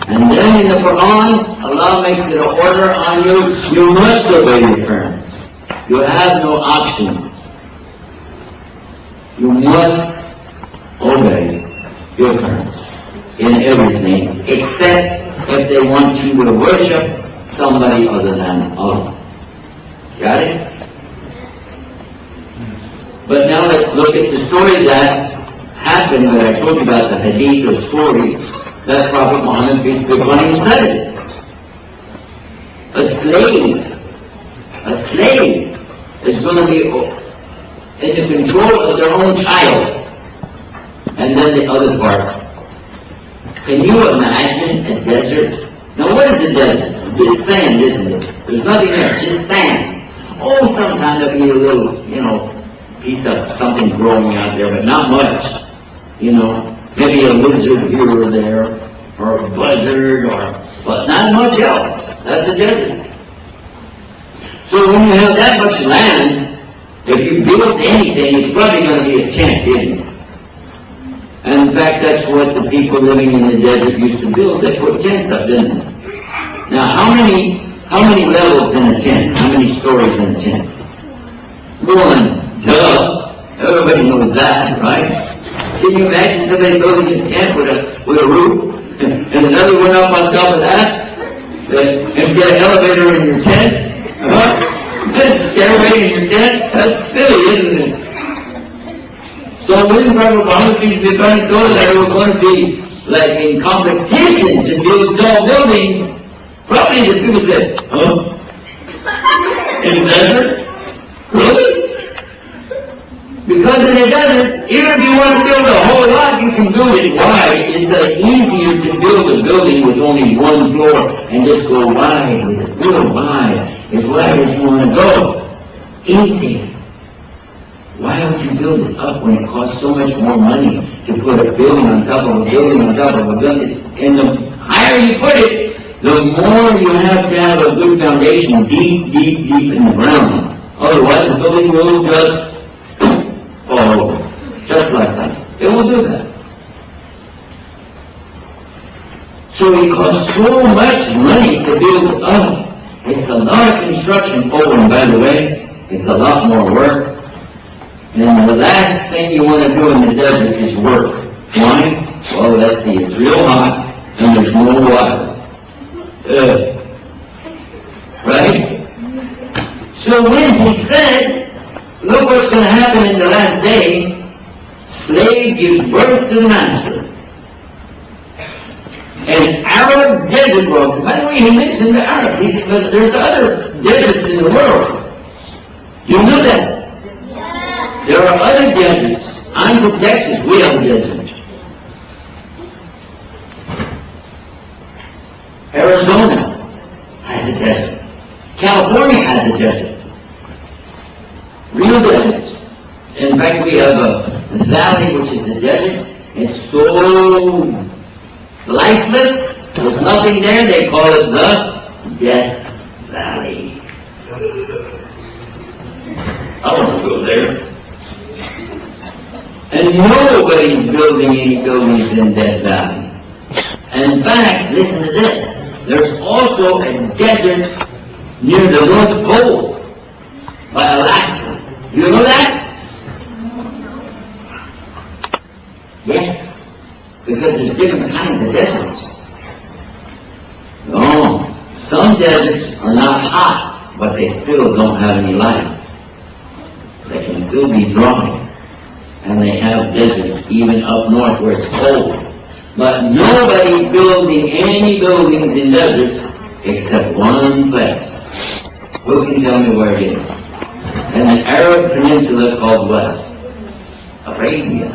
And then in the Quran, Allah makes it an order on you, you must obey your parents. You have no option. You must obey your parents in everything, except if they want you to worship somebody other than Allah. Got it? But now let's look at the story that happened that I told you about, the hadith or story that Prophet Muhammad, peace be upon him, said. A slave is going to be in the control of their own child. And then the other part. Can you imagine a desert? Now what is a desert? It's just sand, isn't it? There's nothing there, just sand. Oh, sometimes there'll be a little, piece of something growing out there, but not much. Maybe a lizard here or there, or a buzzard, but not much else. That's a desert. So when you have that much land, if you build anything, it's probably going to be a tent, isn't it? And in fact, that's what the people living in the desert used to build. They put tents up, didn't they? Now, how many levels in a tent? How many stories in a tent? One. Duh. Everybody knows that, right? Can you imagine somebody building a tent with a roof and another one up on top of that? And get an elevator in your tent? Get a stairway in your tent? That's silly, isn't it? So when Prophet Muhammad, peace be upon him, told us that we were going to be like in competition to build tall buildings, probably the people said, in the desert? Really? Because in the desert, even if you want to build a whole lot, you can build it wide. It's easier to build a building with only one floor and just go wide, real wide, as wide as you want to go. Easier. Why would you build it up when it costs so much more money to put a building on top of a building on top of a building? And the higher you put it, the more you have to have a good foundation deep, deep, deep in the ground. Otherwise, the building will just fall over. Just like that. It will do that. So it costs so much money to build up. It's a lot of construction. Oh, and by the way, it's a lot more work. And the last thing you want to do in the desert is work. Why? Well, let's see, it's real hot and there's no water. Right? So when he said, look what's going to happen in the last day, slave gives birth to the master. An Arab desert road. By the way, he mentioned the Arabs. But there's other deserts in the world. You know that? There are other deserts. I'm from Texas. We have a desert. Arizona has a desert. California has a desert. Real deserts. In fact, we have a valley which is a desert. It's so lifeless. There's nothing there. They call it the Death Valley. I want to go there. And nobody's building any buildings in Death Valley. In fact, listen to this. There's also a desert near the North Pole by Alaska. You know that? Yes. Because there's different kinds of deserts. No. Some deserts are not hot, but they still don't have any life. They can still be dry. And they have deserts even up north where it's cold. But nobody's building any buildings in deserts except one place. Who can tell me where it is? In an Arab peninsula called what? Arabia.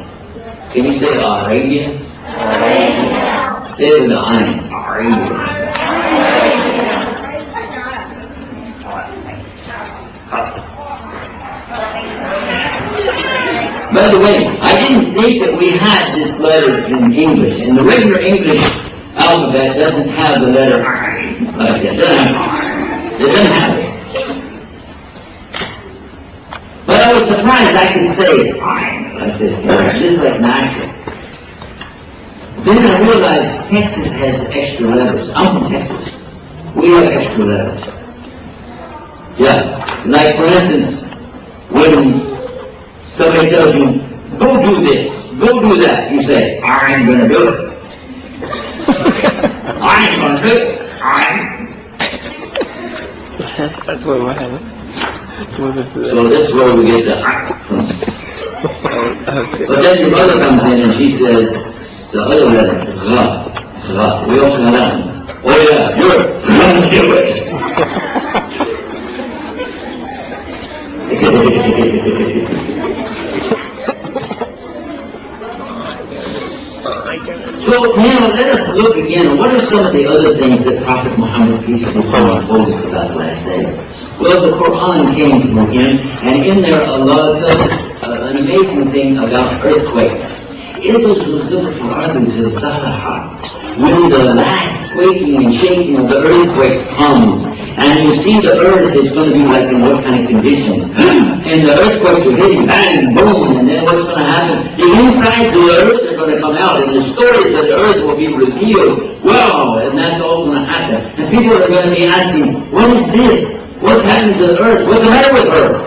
Can you say Arabia? Arabia. Say it with the Ayin. Arabia. By the way, I didn't think that we had this letter in English. And the regular English alphabet doesn't have the letter I like that. It doesn't have it. But I was surprised I could say I like this, just like natural. Then I realized Texas has extra letters. I'm from Texas. We have extra letters. Yeah. Like for instance, when somebody tells you, go do this, go do that. You say, I ain't going to do it. I ain't going to do it. That's what happened. So this is where we get the from. But then your mother comes in and she says, the other letter, Ra. We also have that one. Oh yeah, you're going to do it. So now let us look again. What are some of the other things that Prophet Muhammad, peace be upon him, told us about the last days? Well, the Quran came from him, and in there Allah tells us an amazing thing about earthquakes. When the last quaking and shaking of the earthquakes comes, and you see the earth is going to be like in what kind of condition. And the earthquakes are hitting, bang, boom, and then what's going to happen? The insides of the earth are going to come out, and the stories of the earth will be revealed. Wow, and that's all going to happen. And people are going to be asking, what is this? What's happening to the earth? What's the matter with her?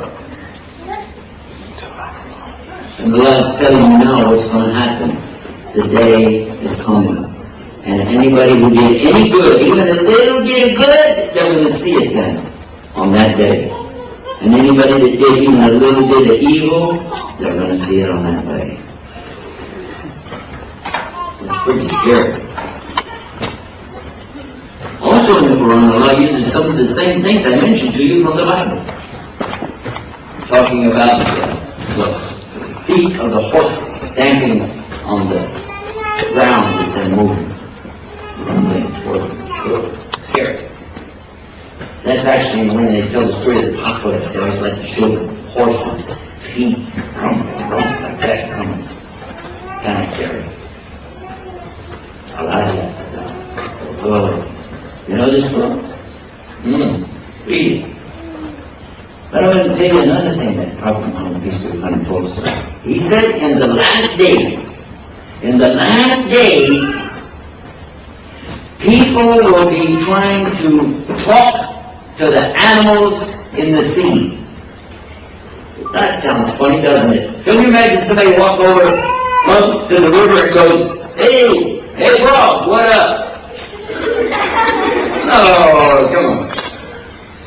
And Allah is telling you now what's going to happen. The day is coming. And anybody who did any good, even a little bit of good, they're going to see it then, on that day. And anybody that did even a little bit of evil, they're going to see it on that day. It's pretty scary. Also in the Quran, Allah uses some of the same things I mentioned to you from the Bible. Talking about the feet of the horses stamping on the ground as they're moving. Scary. That's actually when they tell the story of the apocalypse, they always like to show the horses' feet rumbling like that. It's kind of scary. I like that. Oh. You know this one? Read it. But I want to tell you another thing that Prophet Muhammad, peace be upon him, told us about. He said in the last days, People will be trying to talk to the animals in the sea. That sounds funny, doesn't it? Can you imagine somebody walk over to the river and goes, hey, bro, what up? No, come on.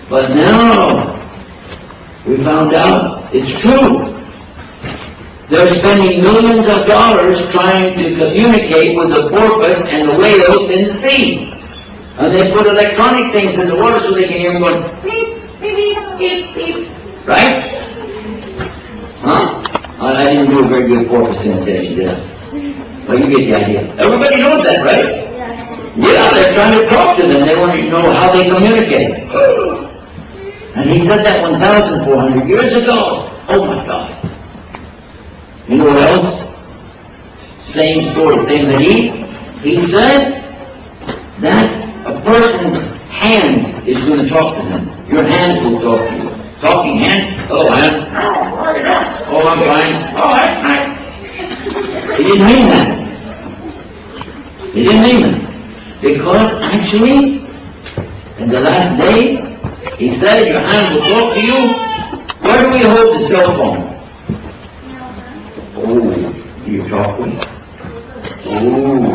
But no, we found out it's true. They're spending millions of dollars trying to communicate with the porpoise and the whales in the sea. And they put electronic things in the water so they can hear them going, beep, beep, beep, beep. Right? Huh? I didn't do a very good porpoise imitation, did I? Well, you get the idea. Everybody knows that, right? Yeah, they're trying to talk to them. They want to know how they communicate. And he said that 1,400 years ago. Oh my God. You know what else? Same story, same hadith. He said that a person's hands is going to talk to him. Your hands will talk to you. Talking hand. Oh, hand. Oh, I'm fine. Oh, that's nice. He didn't mean that. He didn't mean that. Because actually, in the last days, he said your hand will talk to you. Where do we hold the cell phone? Oh, you're talking. Oh.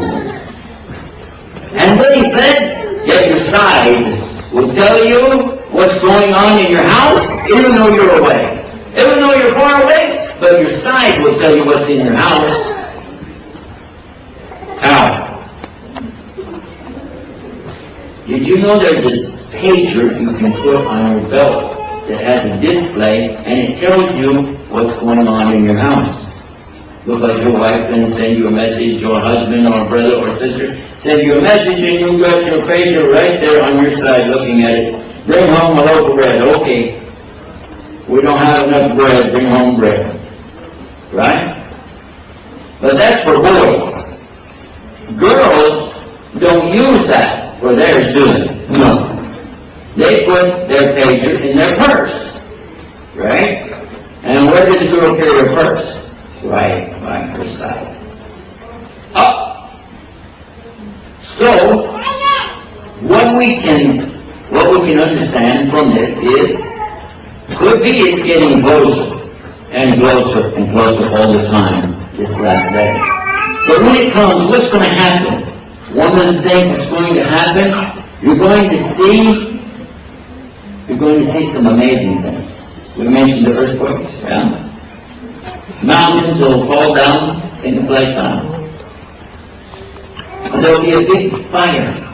And then he said that your side will tell you what's going on in your house, even though you're away. Even though you're far away, but your side will tell you what's in your house. How? Did you know there's a pager you can put on your belt that has a display and it tells you what's going on in your house? Because your wife can send you a message, or husband or brother or sister send you a message, and you got your pager right there on your side looking at it. Bring home a loaf of bread. Okay. We don't have enough bread. Bring home bread. Right? But that's for boys. Girls don't use that for theirs, do they? No. They put their pager in their purse. Right? And where does the girl carry her purse? Right by her side. Up. So, what we can understand from this is, could be it's getting closer and closer and closer all the time this last day. But when it comes, what's going to happen? One of the things that's going to happen, you're going to see some amazing things. We mentioned the earthquakes, yeah? Mountains will fall down, things like that. And there will be a big fire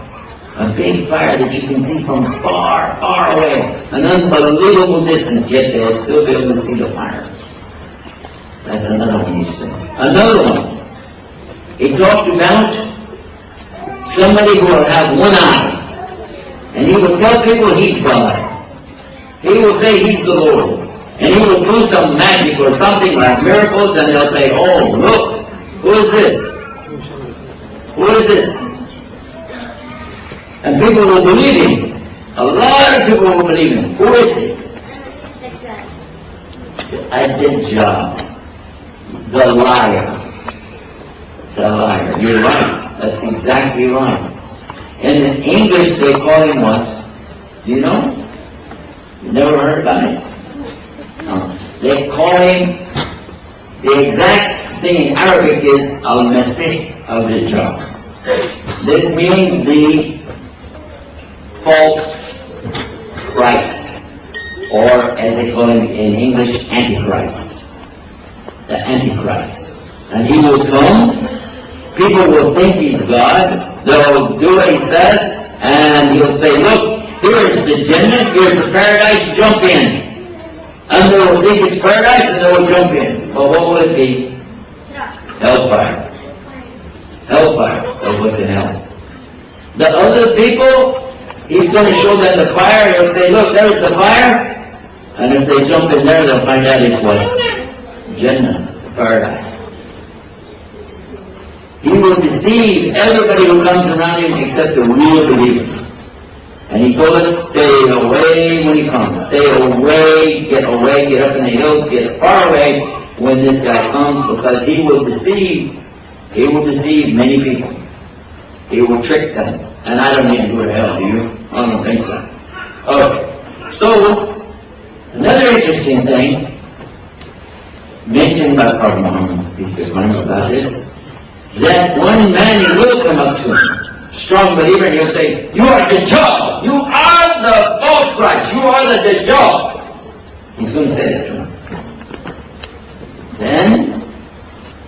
that you can see from far, far away, an unbelievable distance, yet they'll still be able to see the fire. That's another one you see. Another one. He talked about somebody who will have one eye, and he will tell people he's God. He will say he's the Lord. And he will do some magic or something like miracles, and they'll say, oh, look, who is this? Who is this? And people will believe him. A lot of people will believe him. Who is he? Ad-Dajjal. The liar. The liar. You're right. That's exactly right. And in English they call him what? Do you know? You never heard about it? No. They call him, the exact thing in Arabic is Al-Masih al-Dajjal. This means the false Christ, or as they call him in English, Antichrist. The Antichrist. And he will come, people will think he's God, they'll do what he says, and he'll say, look, here's the Jannah, here's the paradise, jump in. And they will think it's paradise and they will jump in. But what will it be? Hellfire. Hellfire. They'll go to hell. The other people, he's going to show them the fire. He'll say, look, there's the fire. And if they jump in there, they'll find out it's what? Jannah, paradise. He will deceive everybody who comes around him except the real believers. And he told us, stay away when he comes. Stay away, get up in the hills, get far away when this guy comes, because he will deceive many people. He will trick them. And I don't need to go to hell, do you? I don't think so. Okay. So, another interesting thing mentioned by Prophet Muhammad, peace be upon him, about this, that one man, he will come up to him, strong believer, and he'll say, "You are Dajjal! You are the false Christ! You are the Dajjal!" He's going to say that to him. Then,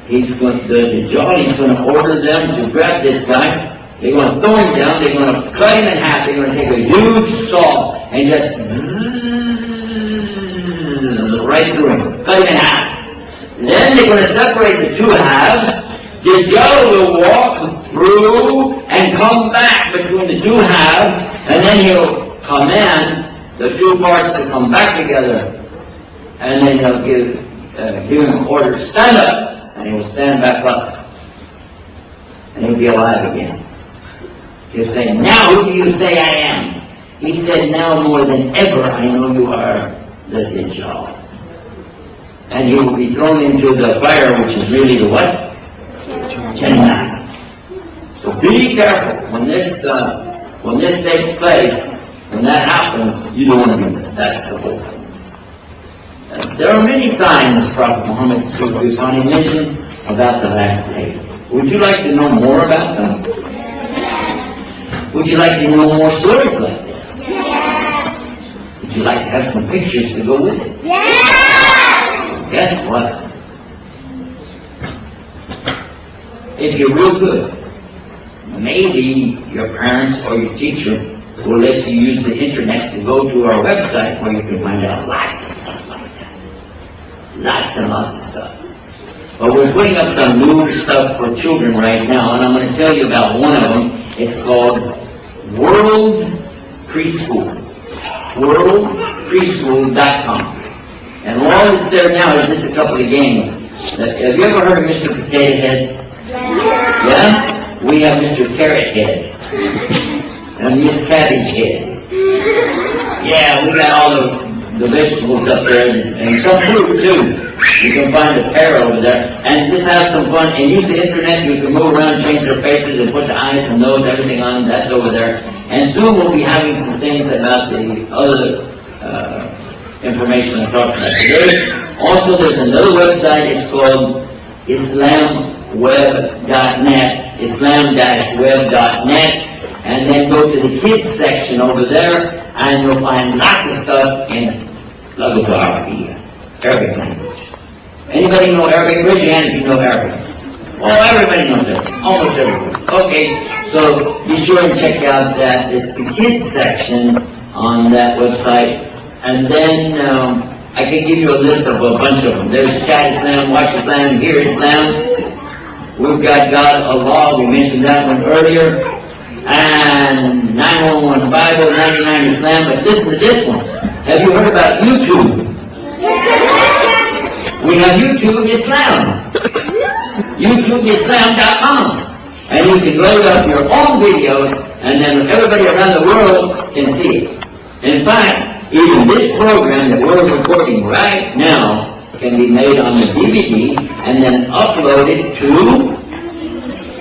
the Dajjal, he's going to order them to grab this guy. They're going to throw him down. They're going to cut him in half. They're going to take a huge saw and just zzz right through him. Cut him in half. Then they're going to separate the two halves. Dajjal will walk through and come back between the two halves, and then he'll command the two parts to come back together. And then he'll give him order to stand up, and he will stand back up. And he'll be alive again. He'll say, "Now who do you say I am?" He said, "Now more than ever I know you are the Dajjal." And he will be thrown into the fire, which is really the what? Jannah. So be careful when this takes place. When that happens, you don't want to be there. That's the whole thing. There are many signs Prophet Muhammad mentioned about the last days. Would you like to know more about them? Would you like to know more stories like this? Yes. Would you like to have some pictures to go with it? Yes. Guess what? If you're real good, maybe your parents or your teacher will let you use the internet to go to our website where you can find out lots of stuff like that. Lots and lots of stuff. But we're putting up some new stuff for children right now, and I'm going to tell you about one of them. It's called World Preschool. WorldPreschool.com. And all that's there now is just a couple of games. Have you ever heard of Mr. Potato Head? Yeah? We have Mr. Carrot Head. And Miss Cabbage Head. Yeah, we got all the vegetables up there, and some fruit too. You can find a pear over there. And just have some fun and use the internet. You can move around, change their faces, and put the eyes and nose, everything on them. That's over there. And soon we'll be having some things about the other information I'm talking about today. Also, there's another website. It's called islamweb.net, islam-web.net. And then go to the kids section over there, and you'll find lots of stuff in Lugha Arabiya, Arabic language. Anybody know Arabic? Raise your hand if you know Arabic. Oh, everybody knows Arabic. Almost everybody. Okay, so be sure and check out that. It's the kids section on that website. And then I can give you a list of a bunch of them. There's Chat Islam, Watch Islam, Hear Islam. We've got God, Allah. We mentioned that one earlier. And 911 Bible, 99 Islam, but listen to this one. Have you heard about YouTube? We have YouTube Islam. YouTubeislam.com. And you can load up your own videos, and then everybody around the world can see it. In fact, even this program that we're recording right now can be made on the DVD and then uploaded to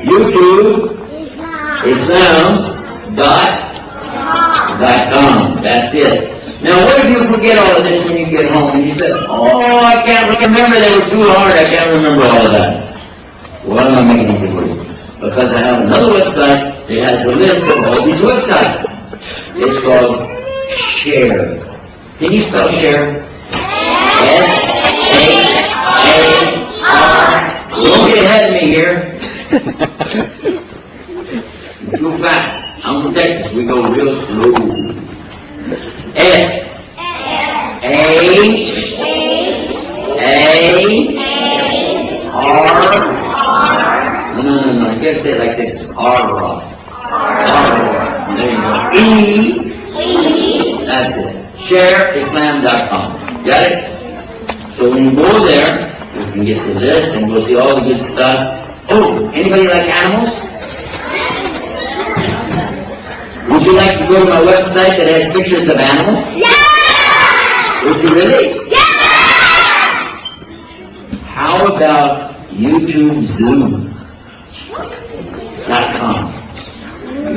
YouTube Islam.com. That's it. Now, what if you forget all of this when you get home and you say, "Oh, I can't remember, they were too hard, I can't remember all of that"? Well, I'm making it for you. Because I have another website that has a list of all these websites. It's called Share. Can you spell Share? S-H-A-R. Don't get ahead of me here. Too fast. I'm from Texas. We go real slow. S-H-A-R. No. You gotta say it like this. R. There you go. E. That's it. ShareIslam.com. Got it? So when you go there, you can get the list and go see all the good stuff. Oh, anybody like animals? Would you like to go to my website that has pictures of animals? Yeah! Would you really? Yeah! How about YouTubeZoo.com?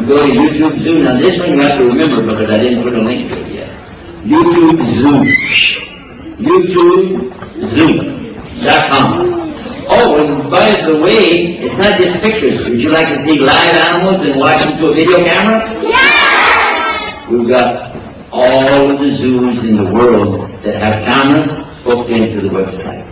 go to YouTube Zoo. Now this one you have to remember because I didn't put a link to it yet. YouTube Zoo. YouTubezoo.com. Oh, and by the way, it's not just pictures. Would you like to see live animals and watch them through a video camera? Yeah! We've got all of the zoos in the world that have cameras hooked into the website.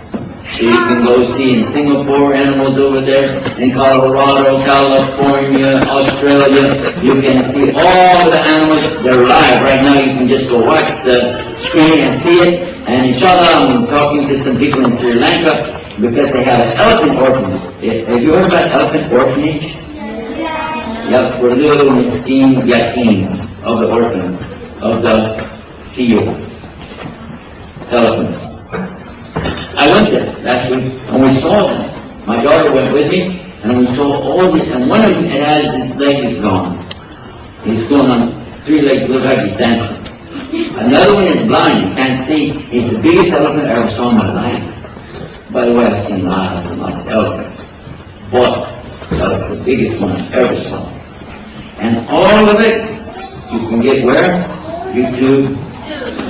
So you can go see in Singapore animals over there, in Colorado, California, Australia. You can see all the animals. They're live right now. You can just go watch the screen and see it. And inshallah, I'm talking to some people in Sri Lanka because they have an elephant orphanage. Have you heard about elephant orphanage? Yeah, for little miskin yateens of the orphans, of the field. Elephants. I went there last week and we saw them. My daughter went with me and we saw all the, and one of them has his leg is gone. He's going on 3 legs, look like he's dancing. Another one is blind, you can't see. He's the biggest elephant I ever saw in my life. By the way, I've seen lots and lots of elephants. But that was the biggest one I ever saw. And all of it, you can get where? YouTube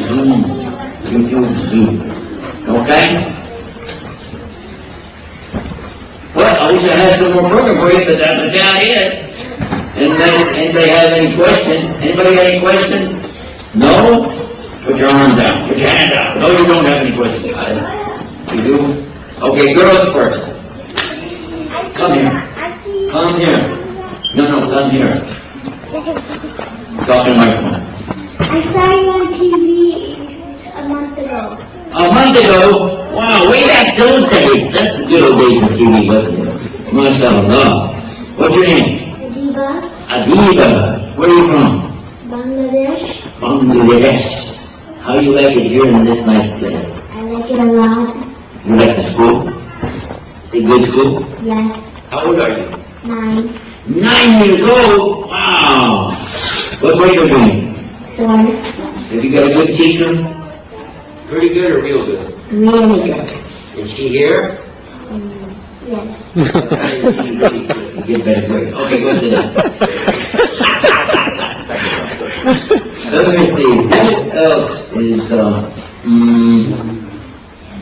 Zoo. YouTube Zoo. Okay? Well, I wish I had some more program for you, but that's about it. Anybody have any questions? Anybody have any questions? No? Put your arm down. Put your hand out. No, you don't have any questions. You do? Okay, girls first. Come here. Come here. No, come here. Talk in the microphone. I saw you on TV a month ago. A month ago? Wow, way back those days. That's the good old days of TV, wasn't it? MashaAllah. What's your name? Adiba. Adiba. Where are you from? Bangladesh. Bangladesh. How you like it here in this nice place? I like it a lot. You like the school? Is it good school? Yes. How old are you? 9. 9 years old? Wow. What grade are you doing? 4. Have you got a good teacher? Pretty good or real good? Really good. Is she here? Yes. You get better grade. Okay, go sit down. Let me see. What else is,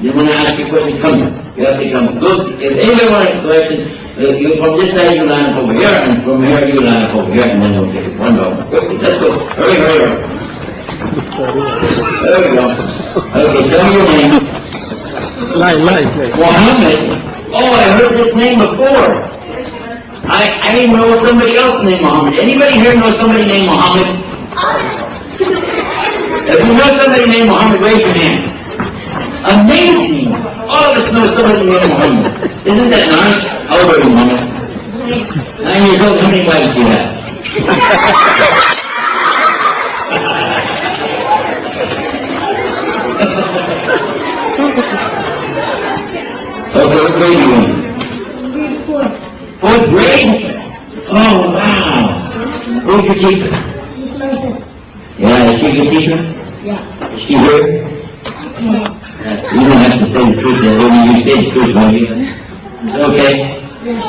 you want to ask a question? Come here. You have to come. Look, if anybody wants a question, you from this side you line up over here, and from here you line up over here, and then we'll take it one by one. Quickly, let's go. Hurry. There we go. Okay, tell me your name. Line. Muhammad. Oh, I heard this name before. I know somebody else named Muhammad. Anybody here know somebody named Muhammad? If you know somebody named Muhammad, raise your hand. Amazing! All of us know somebody named Muhammad. Isn't that nice? How old are you, Muhammad? 9 years old. How many wives do you have? Okay, what grade are you in? Grade 4. 4th grade? Oh, wow. Who's your teacher? She's Marissa. Yeah, is she a good teacher? Yeah. Is she here? Yeah. You don't have to say the truth, then. Only you say the truth, won't you? Is it okay?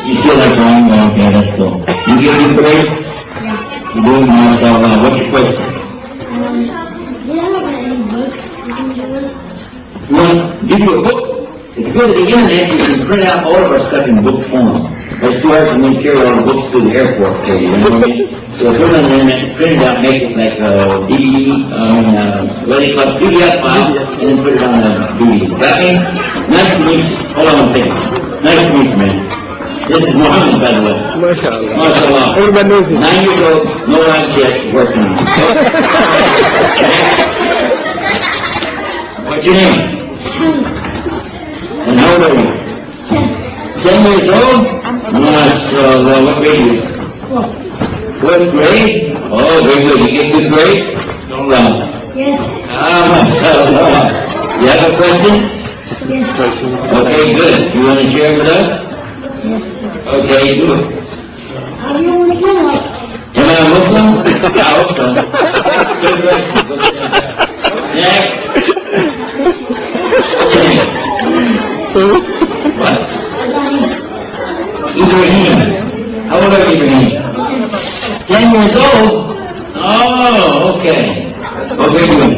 You still like wrong? Okay, that's cool. You get good grades? Yeah. You do? MashaAllah. What's your question? Do you have any books you can give us? You want to give you a book? If you go to the internet, you can print out all of our stuff in book form. It's too hard for me to carry all the books to the airport for you, you know what I mean? So if you're on the internet, print it out, make it like a DVD, what they call PDF files, and then put it on the DVD. Got me? Nice to meet you. Hold on one second. Nice to meet you, man. This is Muhammad, by the way. MashaAllah. MashaAllah. Everybody knows him. 9 years old, no wives yet, working on it. What's your name? And how old are you? 10 years old? MashaAllah. What grade are you? 4th grade? Oh, very good. You get good grades? No wrong. Yes. MashaAllah. You have a question? Yes. Okay, good. You want to share with us? Yes. Okay, do it. Are you Muslim? Am I a Muslim? I hope so. Good question. Go sit down. Next. What's your name? What? Ibrahim. How old are you, Ibrahim? 10 years old? Oh, okay. What grade you in?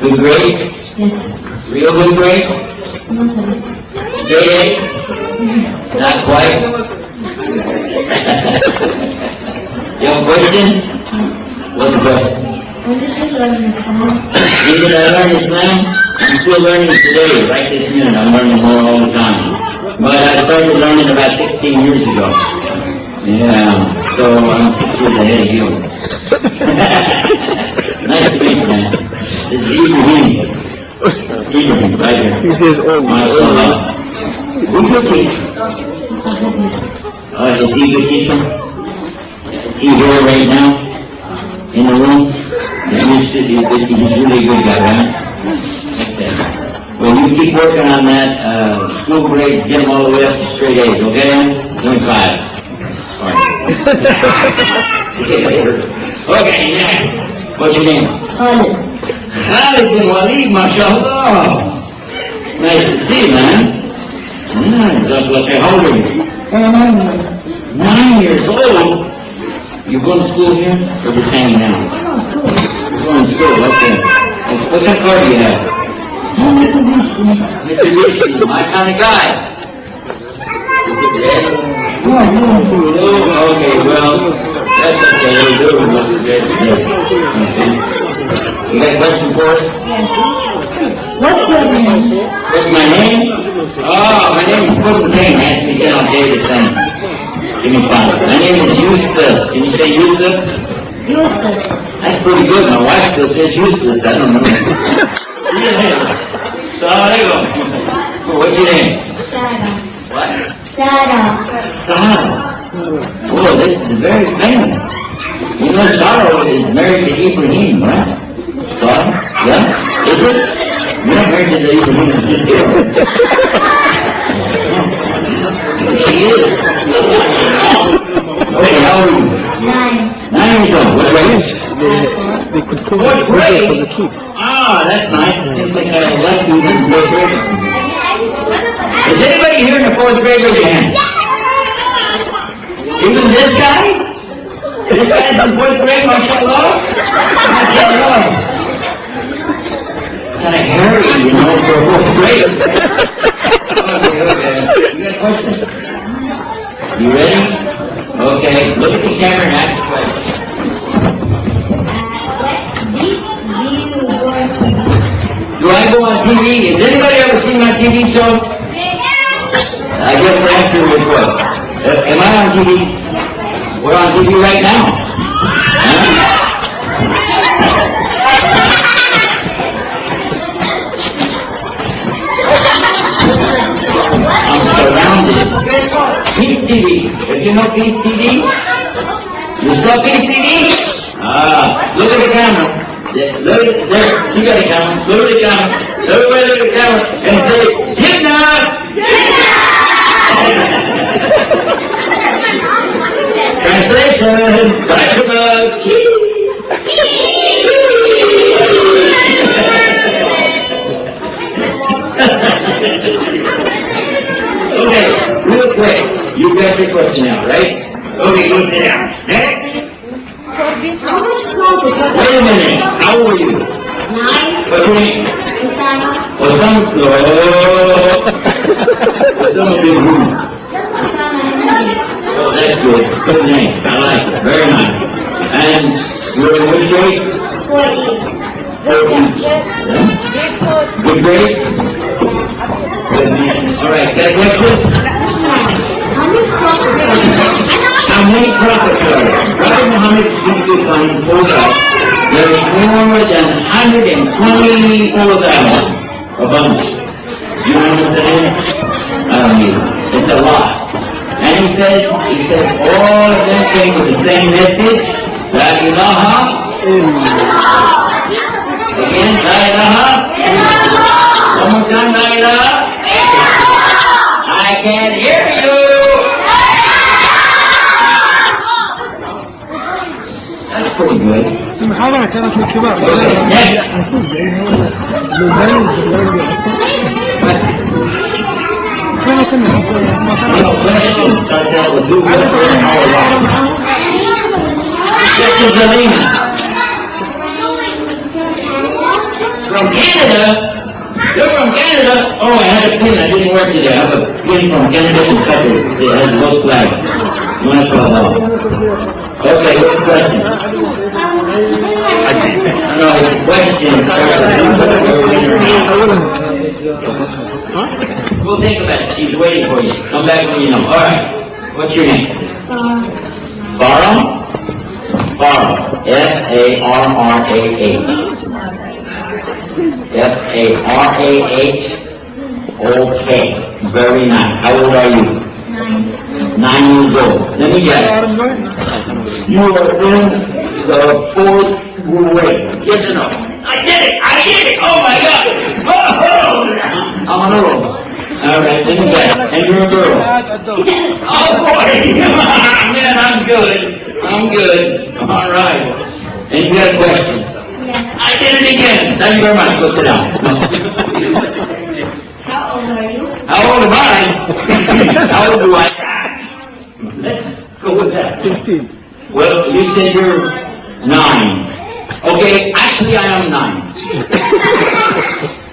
Good grade? Yes. Real good grade? Straight A? Not quite? You have a question? What's the question? When did you learn Islam? When did I learn Islam? I'm still learning today, right this minute. I'm learning more all the time. But I started learning about 16 years ago. Yeah, so I'm 6 years ahead of you. Nice to meet you, man. This is Ibrahim. Ibrahim, right here. He says, oh, MashaAllah. Who's your teacher? Is he a good teacher? Is he here right now? In the room? Yeah, he's really a good guy, right? Okay. Well, you keep working on that, school grades, get them all the way up to straight A's, okay? 25. Sorry. See you later. Okay, next. What's your name? Khalid. Khalid bin Walid, mashallah. Nice to see you, man. Nice. Okay, how old are you? 9 years. 9 years old? You going to school here, or just hanging out? No, school. You're going to school, okay. What kind of car do you have? Mitsubishi. Mitsubishi, my kind of guy. Is it red? No. Oh, okay, well, that's okay. We'll do it with red today. Okay. You got a question for us? Yes. What's your name? What's my name? Oh, my name is Puddin Kane. Ask me again, I'll tell you the same. Give me 5. My name is Yusuf. Can you say Yusuf? Yusuf. That's pretty good. My wife still says useless. I don't know. See you later. Assalamu alaikum. What's your name? Sarah. What? Sarah. Sarah. Oh, this is very famous. You know, Sarah is married to Ibrahim, right? Sarah? Yeah? Is it? You're not married to Ibrahim, it's just here. She is. Okay, how old are you? 9. 9 years old. What grade? they could call What it grade? for the kids. Ah, that's nice. It seems like I left you in 4th grade. Is anybody here in the 4th grade? Raise your hand. Even this guy? This guy's in 4th grade, mashallah? Mashallah. Kind of hairy, you know, for 4th grade. Okay. You got a question? You ready? Okay, look at the camera and ask the question. Do I go on TV? Has anybody ever seen my TV show? I guess the answer is what? Am I on TV? We're on TV right now. Huh? I'm surrounded. Peace TV. If you know Peace TV? You saw Peace TV? Ah, look at the camera. Look at there. See the camera. Look at the camera. Everybody look at the camera and say, Jinnah! Translation, Fatima, Okay, real quick. You got your question now, right? Okay, go sit down. Next. Wait a minute. How old are you? 9. What's your name? Osama. Osama. Osama bin Laden. Oh, that's good. Good name. I like it. Very nice. And you're in which grade? 40. 14. Yeah? Good grades? Good man. All right. Got a question? How many prophets are there? Prophet Muhammad used to find told us there's more than 124,000. A bunch. Do you know what that is? I don't either. It's a lot. And he said all of them came with the same message. La ilaha. Again, la ilaha. One more time, la ilaha. I can't hear you. That's pretty good. المحاضرة كانت للكبار. Next. الموبايل No question starts out with who, what, where, how, or why. Sister Zelina. From Canada? You're from Canada? Oh, I had a pin. I didn't work today. I have a pin from Canada to cover. It has both flags. MashaAllah. Okay, what's the question? No, it's a question. We'll think about it. She's waiting for you. Come back when you know. All right. What's your name? Farah? Farah. F-A-R-R-A-H. F-A-R-A-H. Okay. Very nice. How old are you? 9 years old. Let me guess. You are in the 4th grade. Yes or no? I did it! I did it! Oh my God! Oh, I'm on a roll. All right, let me guess. And you're a girl. Oh boy! Man, I'm good. I'm good. All right. And you got a question? I did it again. Thank you very much. Go sit down. How old are you? How old am I? How old do I act? Let's go with that. 16. Well, you said you're 9. Okay, actually I am 9.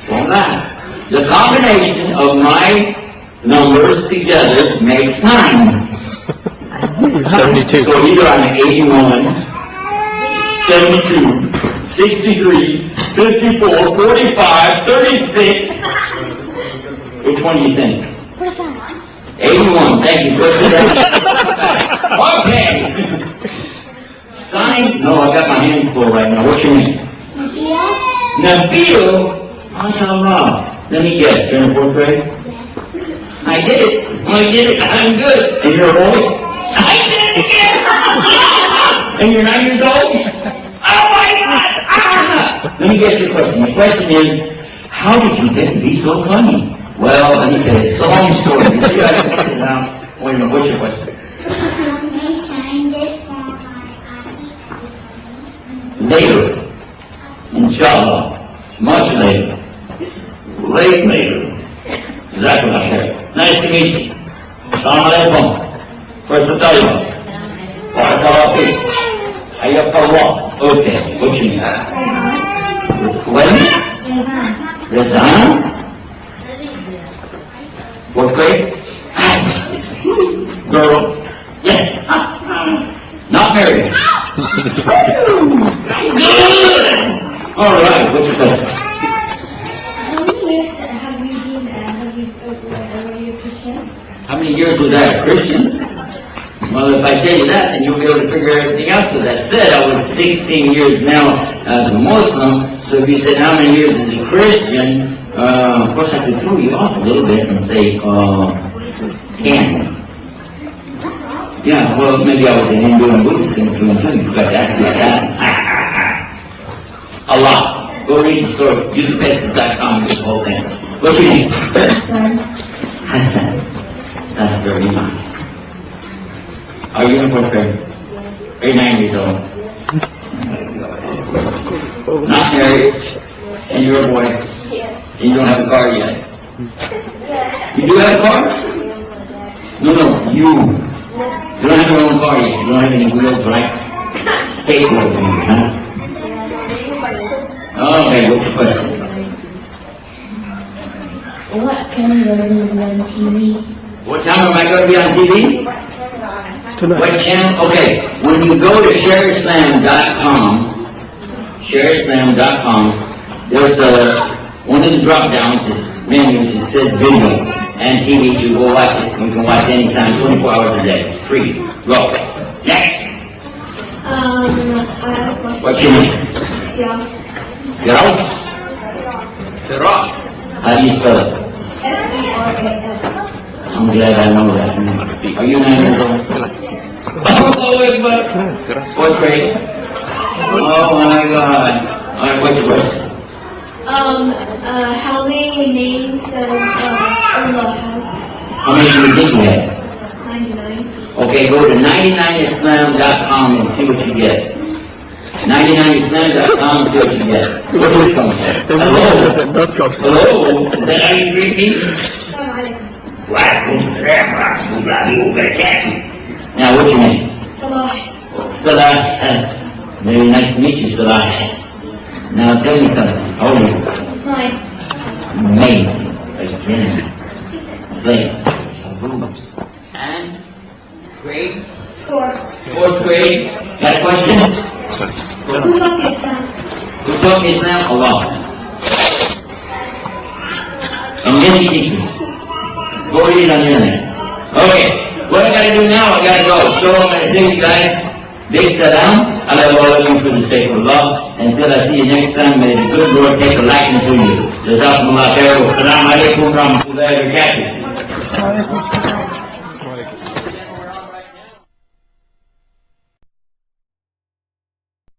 Hold on. The combination of my numbers together makes 9. 72. So either I'm 81, 72, 63, 54, 45, 36. Which one do you think? 81, thank you. Okay. Sign? No, I got my hands full right now. What's your name? Nabil? MashaAllah. Let me guess, you're in 4th grade? I did it. I did it. I'm good. And you're a boy? I did it again. And you're 9 years old? Oh my God. Ah. Let me guess your question. My question is, how did you get to be so funny? Well, let me tell you, it's a long story. You see, I just put it down. Wait a minute, what's your question? I signed it for my Later. Inshallah. Much later. Later. Exactly like that. Nice to meet you. Assalamu alaikum. First the Taliban. Barakallah feek. Hayyakallah. Okay, what's your name? When? Rizan? 4th grade? Girl? Yes. Not married. Good! All right, what's your question? How many years have you been a Christian? How many years was I a Christian? Well, if I tell you that, then you'll be able to figure everything else. Because I said I was 16 years now as a Muslim. So if you said how many years as a Christian, of course I could throw you off a little bit and say, 10. Yeah, well, maybe I was a Hindu and Buddhist in between too. You forgot to ask me that. A lot. Go read the story. UsePestis.com, the whole thing. What's your name? Hassan. That's very nice. Are you in 4th grade? Are you 9 years old? Not married? And you're a boy? And you don't have a car yet? You do have a car? No, you. You don't have your own car yet. You don't have any wheels, right? Skateboard maybe, huh? Okay, what's your question? What channel are you on TV? What time am I going to be on TV? Tonight. What channel? Okay, when you go to ShareIslam.com, there's one of the drop downs menus, it says video and TV. You go watch it. You can watch anytime, 24 hours a day. Free. Go. Next. What's your name? Firas? Firas. How do you spell it? I'm glad I know that. Are you 9 years old? Oh, 4th grade? Oh my God. Alright, what's your question? How many names does Allah have? How many do you think you have? 99. Okay, go to 99islam.com and see what you get. 99islam.com and see what you get. What's this one say? Hello? Hello? Is that how you greet me? Now, what's your name? Salah. Salah. Very nice to meet you, Salah. Now, tell me something. How old are you? 9. Amazing. Again. Slave. Boobs. And grade? 4. Fourth grade. Got a question? Who taught you Islam? Who taught me Islam? Allah. And many teachers. Go read it on the internet. Okay. What I gotta do now, I gotta go. So I'm gonna tell you guys, big salam. I love all of you for the sake of Allah. Until I see you next time, may the good Lord take a liking to you. Jazakumullah khair. Wassalamu alaikum wa rahmatullahi wa barakatuh.